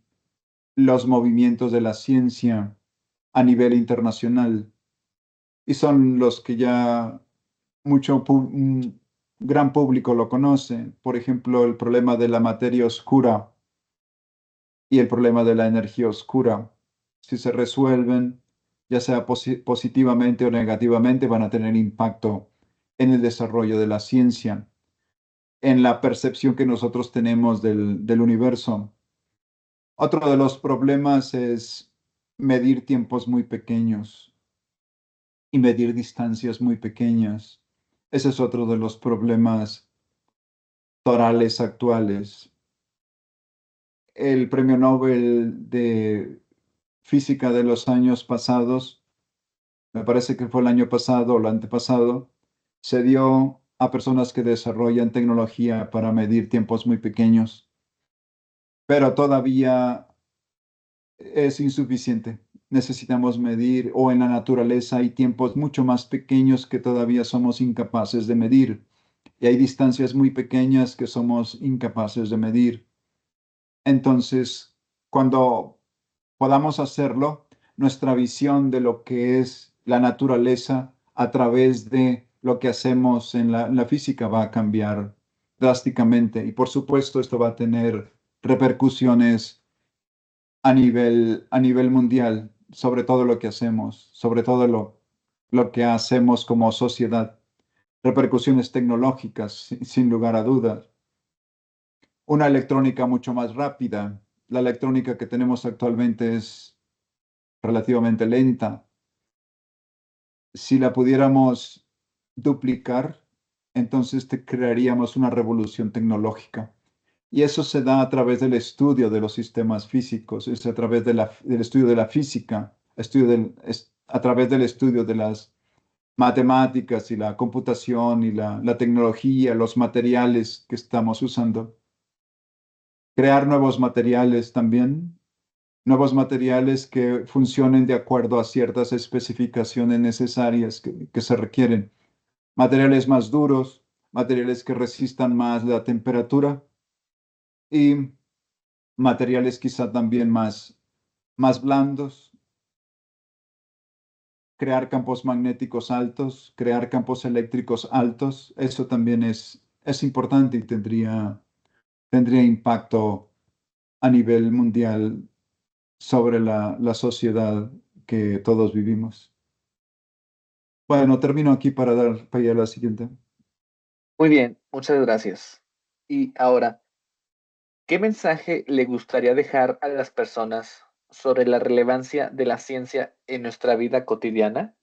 los movimientos de la ciencia a nivel internacional. Y son los que ya un gran público lo conoce. Por ejemplo, el problema de la materia oscura y el problema de la energía oscura. Si se resuelven, ya sea positivamente o negativamente, van a tener impacto en el desarrollo de la ciencia, en la percepción que nosotros tenemos del universo. Otro de los problemas es medir tiempos muy pequeños y medir distancias muy pequeñas. Ese es otro de los problemas torales actuales. El premio Nobel de Física de los años pasados, me parece que fue el año pasado o el antepasado, se dio a personas que desarrollan tecnología para medir tiempos muy pequeños, pero todavía es insuficiente. Necesitamos medir, o en la naturaleza hay tiempos mucho más pequeños que todavía somos incapaces de medir, y hay distancias muy pequeñas que somos incapaces de medir. Entonces, cuando podamos hacerlo, nuestra visión de lo que es la naturaleza a través de lo que hacemos en la física va a cambiar drásticamente. Y por supuesto, esto va a tener repercusiones a nivel mundial sobre todo lo que hacemos, sobre todo lo que hacemos como sociedad. Repercusiones tecnológicas, sin lugar a dudas. Una electrónica mucho más rápida. La electrónica que tenemos actualmente es relativamente lenta. Si la pudiéramos duplicar, entonces crearíamos una revolución tecnológica. Y eso se da a través del estudio de los sistemas físicos, es a través del estudio de la física, a través del estudio de las matemáticas y la computación y la tecnología, los materiales que estamos usando. Crear nuevos materiales también, nuevos materiales que funcionen de acuerdo a ciertas especificaciones necesarias que se requieren. Materiales más duros, materiales que resistan más la temperatura y materiales quizá también más blandos, crear campos magnéticos altos, crear campos eléctricos altos, eso también es importante y tendría impacto a nivel mundial sobre la sociedad que todos vivimos. Bueno, termino aquí para dar para ir a la siguiente. Muy bien, muchas gracias. Y ahora, ¿qué mensaje le gustaría dejar a las personas sobre la relevancia de la ciencia en nuestra vida cotidiana?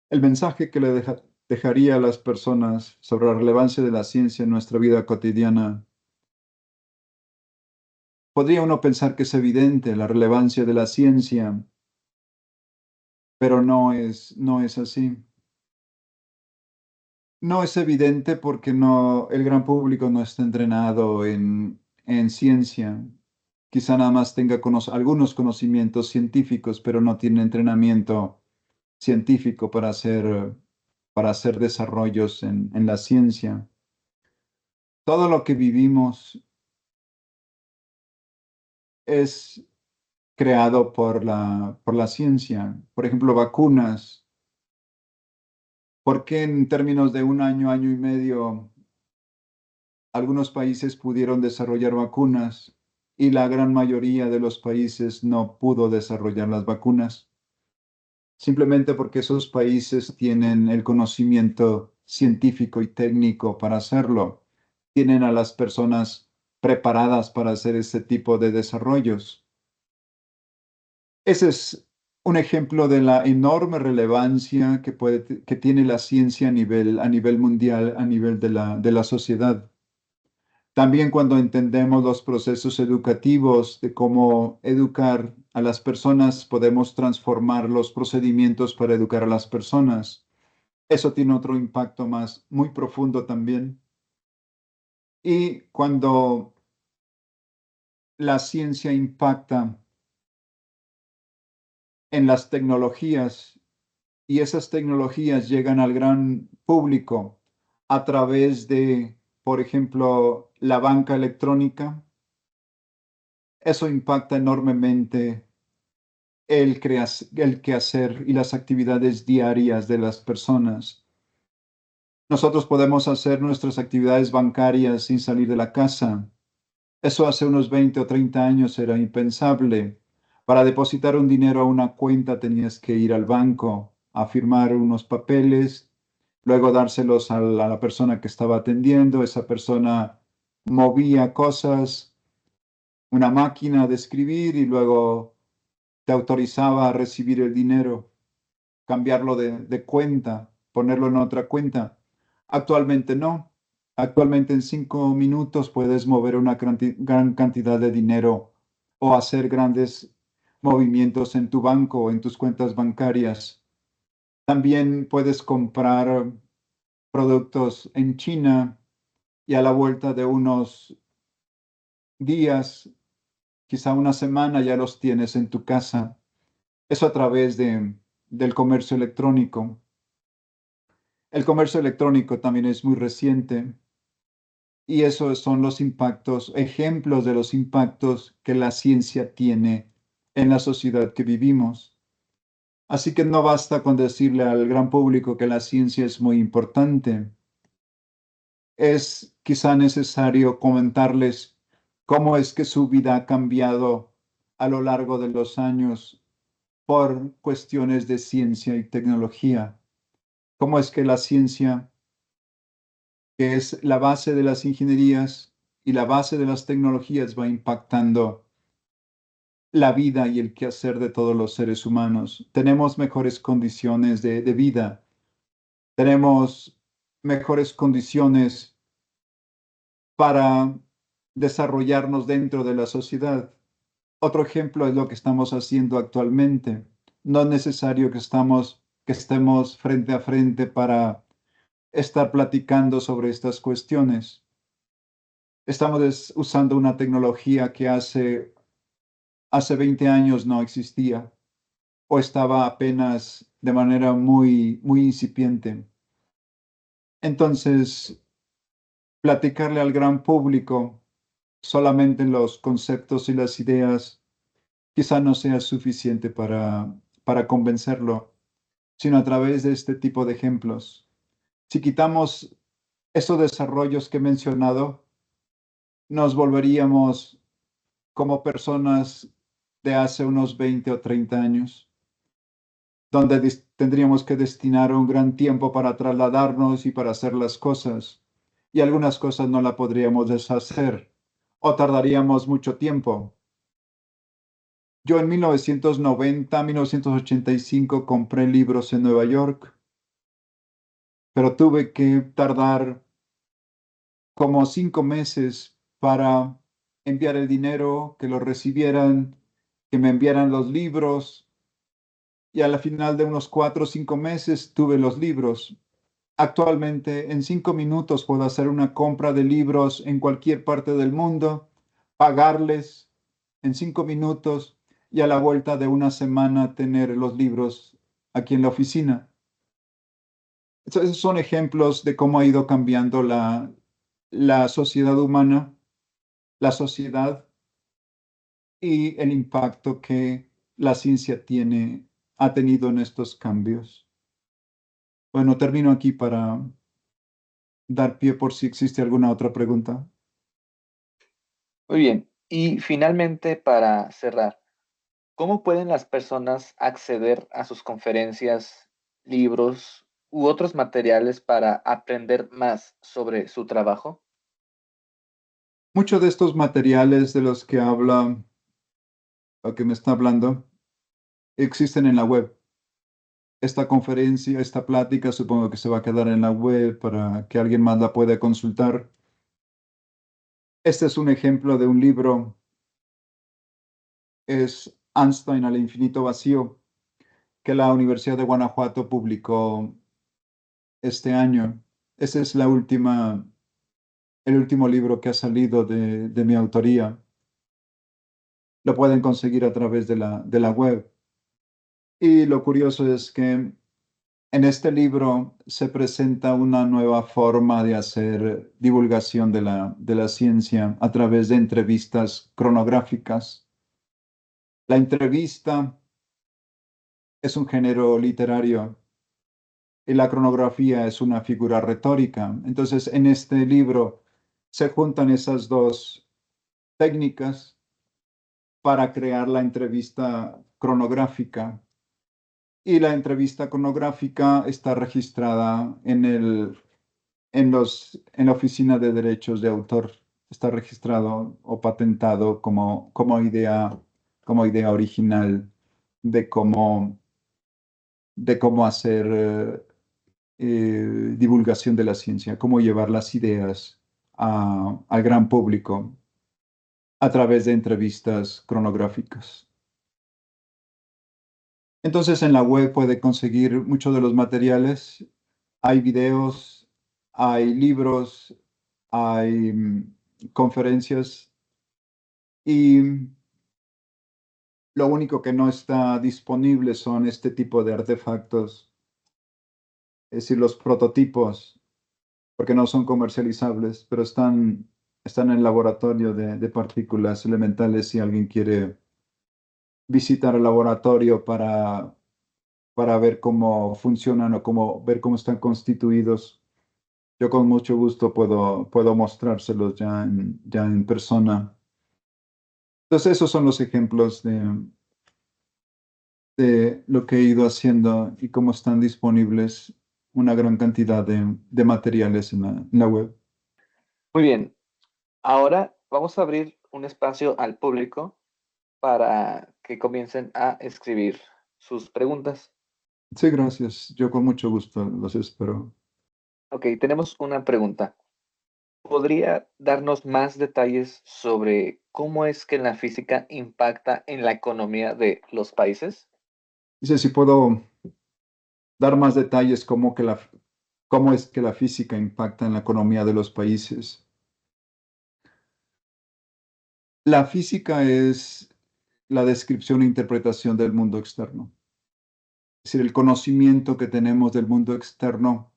El mensaje que dejaría a las personas sobre la relevancia de la ciencia en nuestra vida cotidiana. Podría uno pensar que es evidente la relevancia de la ciencia, pero no es así. No es evidente porque el gran público no está entrenado en ciencia. Quizá nada más tenga algunos conocimientos científicos, pero no tiene entrenamiento científico para hacer desarrollos en la ciencia. Todo lo que vivimos es creado por la ciencia. Por ejemplo, vacunas. ¿Por qué en términos de un año, año y medio, algunos países pudieron desarrollar vacunas y la gran mayoría de los países no pudo desarrollar las vacunas? Simplemente porque esos países tienen el conocimiento científico y técnico para hacerlo. Tienen a las personas preparadas para hacer ese tipo de desarrollos. Ese es un ejemplo de la enorme relevancia que tiene la ciencia a nivel mundial, a nivel de la sociedad. También cuando entendemos los procesos educativos de cómo educar a las personas, podemos transformar los procedimientos para educar a las personas. Eso tiene otro impacto más muy profundo también. Y cuando la ciencia impacta en las tecnologías y esas tecnologías llegan al gran público a través de, por ejemplo, la banca electrónica, eso impacta enormemente el quehacer y las actividades diarias de las personas. Nosotros podemos hacer nuestras actividades bancarias sin salir de la casa. Eso hace unos 20 o 30 años era impensable. Para depositar un dinero a una cuenta tenías que ir al banco a firmar unos papeles, luego dárselos a la persona que estaba atendiendo. Esa persona movía cosas, una máquina de escribir y luego te autorizaba a recibir el dinero, cambiarlo de cuenta, ponerlo en otra cuenta. Actualmente no. Actualmente en 5 minutos puedes mover una gran cantidad de dinero o hacer grandes movimientos en tu banco o en tus cuentas bancarias. También puedes comprar productos en China y a la vuelta de unos días, quizá una semana, ya los tienes en tu casa. Eso a través del comercio electrónico. El comercio electrónico también es muy reciente y esos son los impactos, ejemplos de los impactos que la ciencia tiene en la sociedad que vivimos. Así que no basta con decirle al gran público que la ciencia es muy importante. Es quizá necesario comentarles cómo es que su vida ha cambiado a lo largo de los años por cuestiones de ciencia y tecnología. Cómo es que la ciencia, que es la base de las ingenierías y la base de las tecnologías, va impactando la vida y el quehacer de todos los seres humanos. Tenemos mejores condiciones de vida, tenemos mejores condiciones para desarrollarnos dentro de la sociedad. Otro ejemplo es lo que estamos haciendo actualmente. No es necesario que estemos frente a frente para estar platicando sobre estas cuestiones. Estamos usando una tecnología que hace 20 años no existía o estaba apenas de manera muy incipiente. Entonces, platicarle al gran público solamente los conceptos y las ideas quizá no sea suficiente para convencerlo, sino a través de este tipo de ejemplos. Si quitamos esos desarrollos que he mencionado, nos volveríamos como personas de hace unos 20 o 30 años, donde tendríamos que destinar un gran tiempo para trasladarnos y para hacer las cosas, y algunas cosas no la podríamos deshacer o tardaríamos mucho tiempo. Yo en 1990, 1985 compré libros en Nueva York, pero tuve que tardar como 5 meses para enviar el dinero, que lo recibieran, que me enviaran los libros, y a la final de unos 4 o 5 meses tuve los libros. Actualmente, en 5 minutos puedo hacer una compra de libros en cualquier parte del mundo, pagarles en 5 minutos y a la vuelta de una semana tener los libros aquí en la oficina. Esos son ejemplos de cómo ha ido cambiando la sociedad humana, la sociedad y el impacto que la ciencia ha tenido en estos cambios. Bueno, termino aquí para dar pie por si existe alguna otra pregunta. Muy bien. Y finalmente, para cerrar, ¿cómo pueden las personas acceder a sus conferencias, libros u otros materiales para aprender más sobre su trabajo? Muchos de estos materiales de los que habla o que me está hablando existen en la web. Esta conferencia, esta plática, supongo que se va a quedar en la web para que alguien más la pueda consultar. Este es un ejemplo de un libro, es Einstein al infinito vacío, que la Universidad de Guanajuato publicó este año. Ese es el último libro que ha salido de mi autoría. Lo pueden conseguir a través de la web. Y lo curioso es que en este libro se presenta una nueva forma de hacer divulgación de la ciencia a través de entrevistas cronográficas. La entrevista es un género literario y la cronografía es una figura retórica. Entonces, en este libro se juntan esas dos técnicas para crear la entrevista cronográfica. Y la entrevista cronográfica está registrada en la Oficina de Derechos de Autor. Está registrado o patentado como idea original de cómo hacer divulgación de la ciencia, cómo llevar las ideas al gran público a través de entrevistas cronográficas. Entonces en la web puede conseguir muchos de los materiales. Hay videos, hay libros, hay conferencias y lo único que no está disponible son este tipo de artefactos, es decir, los prototipos, porque no son comercializables, pero están en el laboratorio de partículas elementales si alguien quiere visitar el laboratorio para ver cómo funcionan o ver cómo están constituidos. Yo con mucho gusto puedo mostrárselos ya en persona. Entonces, esos son los ejemplos de lo que he ido haciendo y cómo están disponibles una gran cantidad de materiales en la web. Muy bien. Ahora vamos a abrir un espacio al público para que comiencen a escribir sus preguntas. Sí, gracias. Yo con mucho gusto los espero. Ok, tenemos una pregunta. ¿Podría darnos más detalles sobre cómo es que la física impacta en la economía de los países? Dice si puedo dar más detalles cómo es que la física impacta en la economía de los países. La física es la descripción e interpretación del mundo externo. Es decir, el conocimiento que tenemos del mundo externo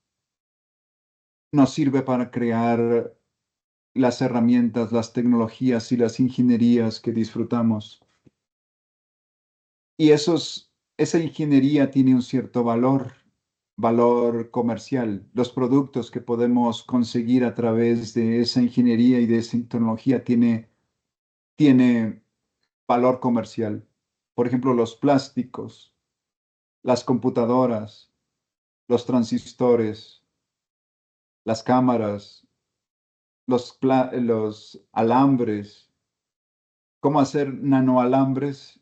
nos sirve para crear las herramientas, las tecnologías y las ingenierías que disfrutamos. Y esa ingeniería tiene un cierto valor valor comercial. Los productos que podemos conseguir a través de esa ingeniería y de esa tecnología tiene valor comercial. Por ejemplo, los plásticos, las computadoras, los transistores, las cámaras, los alambres, cómo hacer nanoalambres.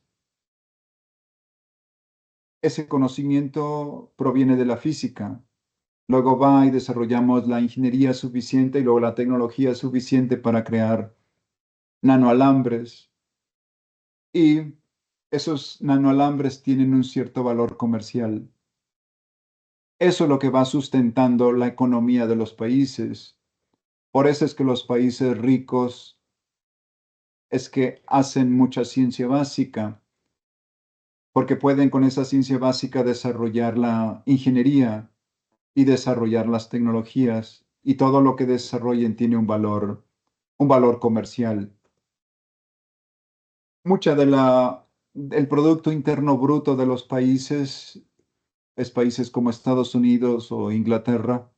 Ese conocimiento proviene de la física. Luego va y desarrollamos la ingeniería suficiente y luego la tecnología suficiente para crear nanoalambres. Y esos nanoalambres tienen un cierto valor comercial. Eso es lo que va sustentando la economía de los países. Por eso es que los países ricos es que hacen mucha ciencia básica, porque pueden con esa ciencia básica desarrollar la ingeniería y desarrollar las tecnologías, y todo lo que desarrollen tiene un valor comercial. Mucha del Producto Interno Bruto de los países, es países como Estados Unidos o Inglaterra,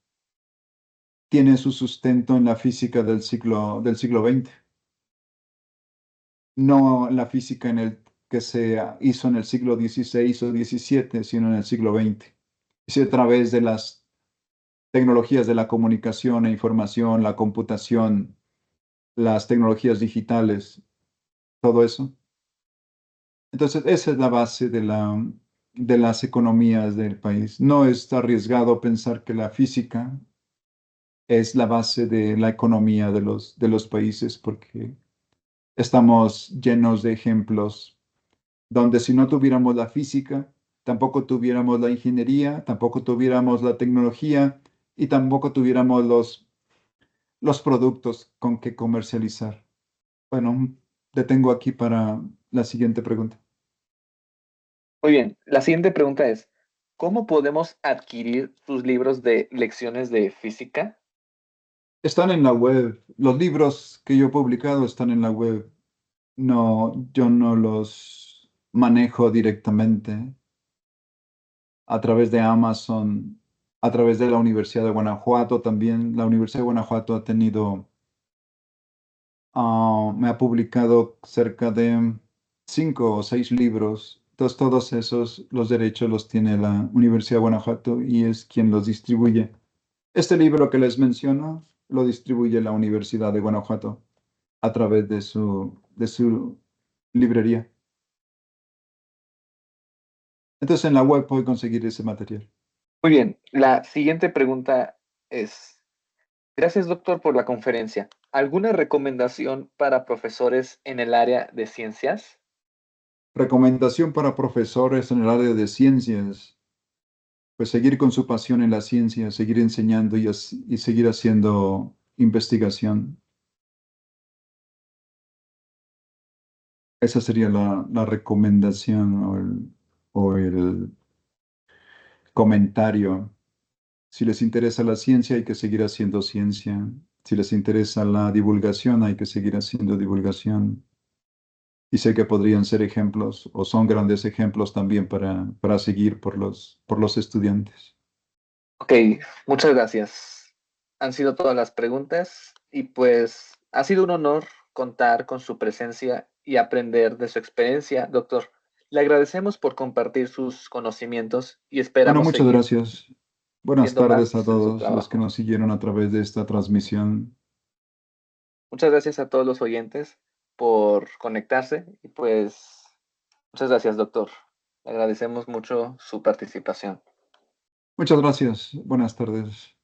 tiene su sustento en la física del siglo XX, no en la física que se hizo en el siglo XVI o XVII, sino en el siglo XX. Es a través de las tecnologías de la comunicación e información, la computación, las tecnologías digitales, todo eso. Entonces, esa es la base de las economías del país. No es arriesgado pensar que la física es la base de la economía de los países, porque estamos llenos de ejemplos donde si no tuviéramos la física, tampoco tuviéramos la ingeniería, tampoco tuviéramos la tecnología y tampoco tuviéramos los productos con que comercializar. Bueno, detengo aquí para la siguiente pregunta. Muy bien, la siguiente pregunta es, ¿cómo podemos adquirir sus libros de lecciones de física? Están en la web. Los libros que yo he publicado están en la web. No, yo no los manejo directamente a través de Amazon, a través de la Universidad de Guanajuato también. La Universidad de Guanajuato me ha publicado cerca de 5 o 6 libros. Entonces, todos esos, los derechos los tiene la Universidad de Guanajuato y es quien los distribuye. Este libro que les menciono lo distribuye la Universidad de Guanajuato a través de su librería. Entonces, en la web puede conseguir ese material. Muy bien, la siguiente pregunta es, gracias doctor por la conferencia. ¿Alguna recomendación para profesores en el área de ciencias? Recomendación para profesores en el área de ciencias, pues seguir con su pasión en la ciencia, seguir enseñando y seguir haciendo investigación. Esa sería la recomendación o el comentario. Si les interesa la ciencia, hay que seguir haciendo ciencia. Si les interesa la divulgación, hay que seguir haciendo divulgación. Y sé que podrían ser ejemplos o son grandes ejemplos también para seguir por los estudiantes. Ok, muchas gracias. Han sido todas las preguntas y pues ha sido un honor contar con su presencia y aprender de su experiencia, doctor. Le agradecemos por compartir sus conocimientos y Bueno, esperamos muchas seguir gracias. Buenas viendo tardes a más en su todos los que trabajo. nos siguieron a través de esta transmisión. Muchas gracias a todos los oyentes por conectarse y pues muchas gracias, doctor. Le agradecemos mucho su participación. Muchas gracias. Buenas tardes.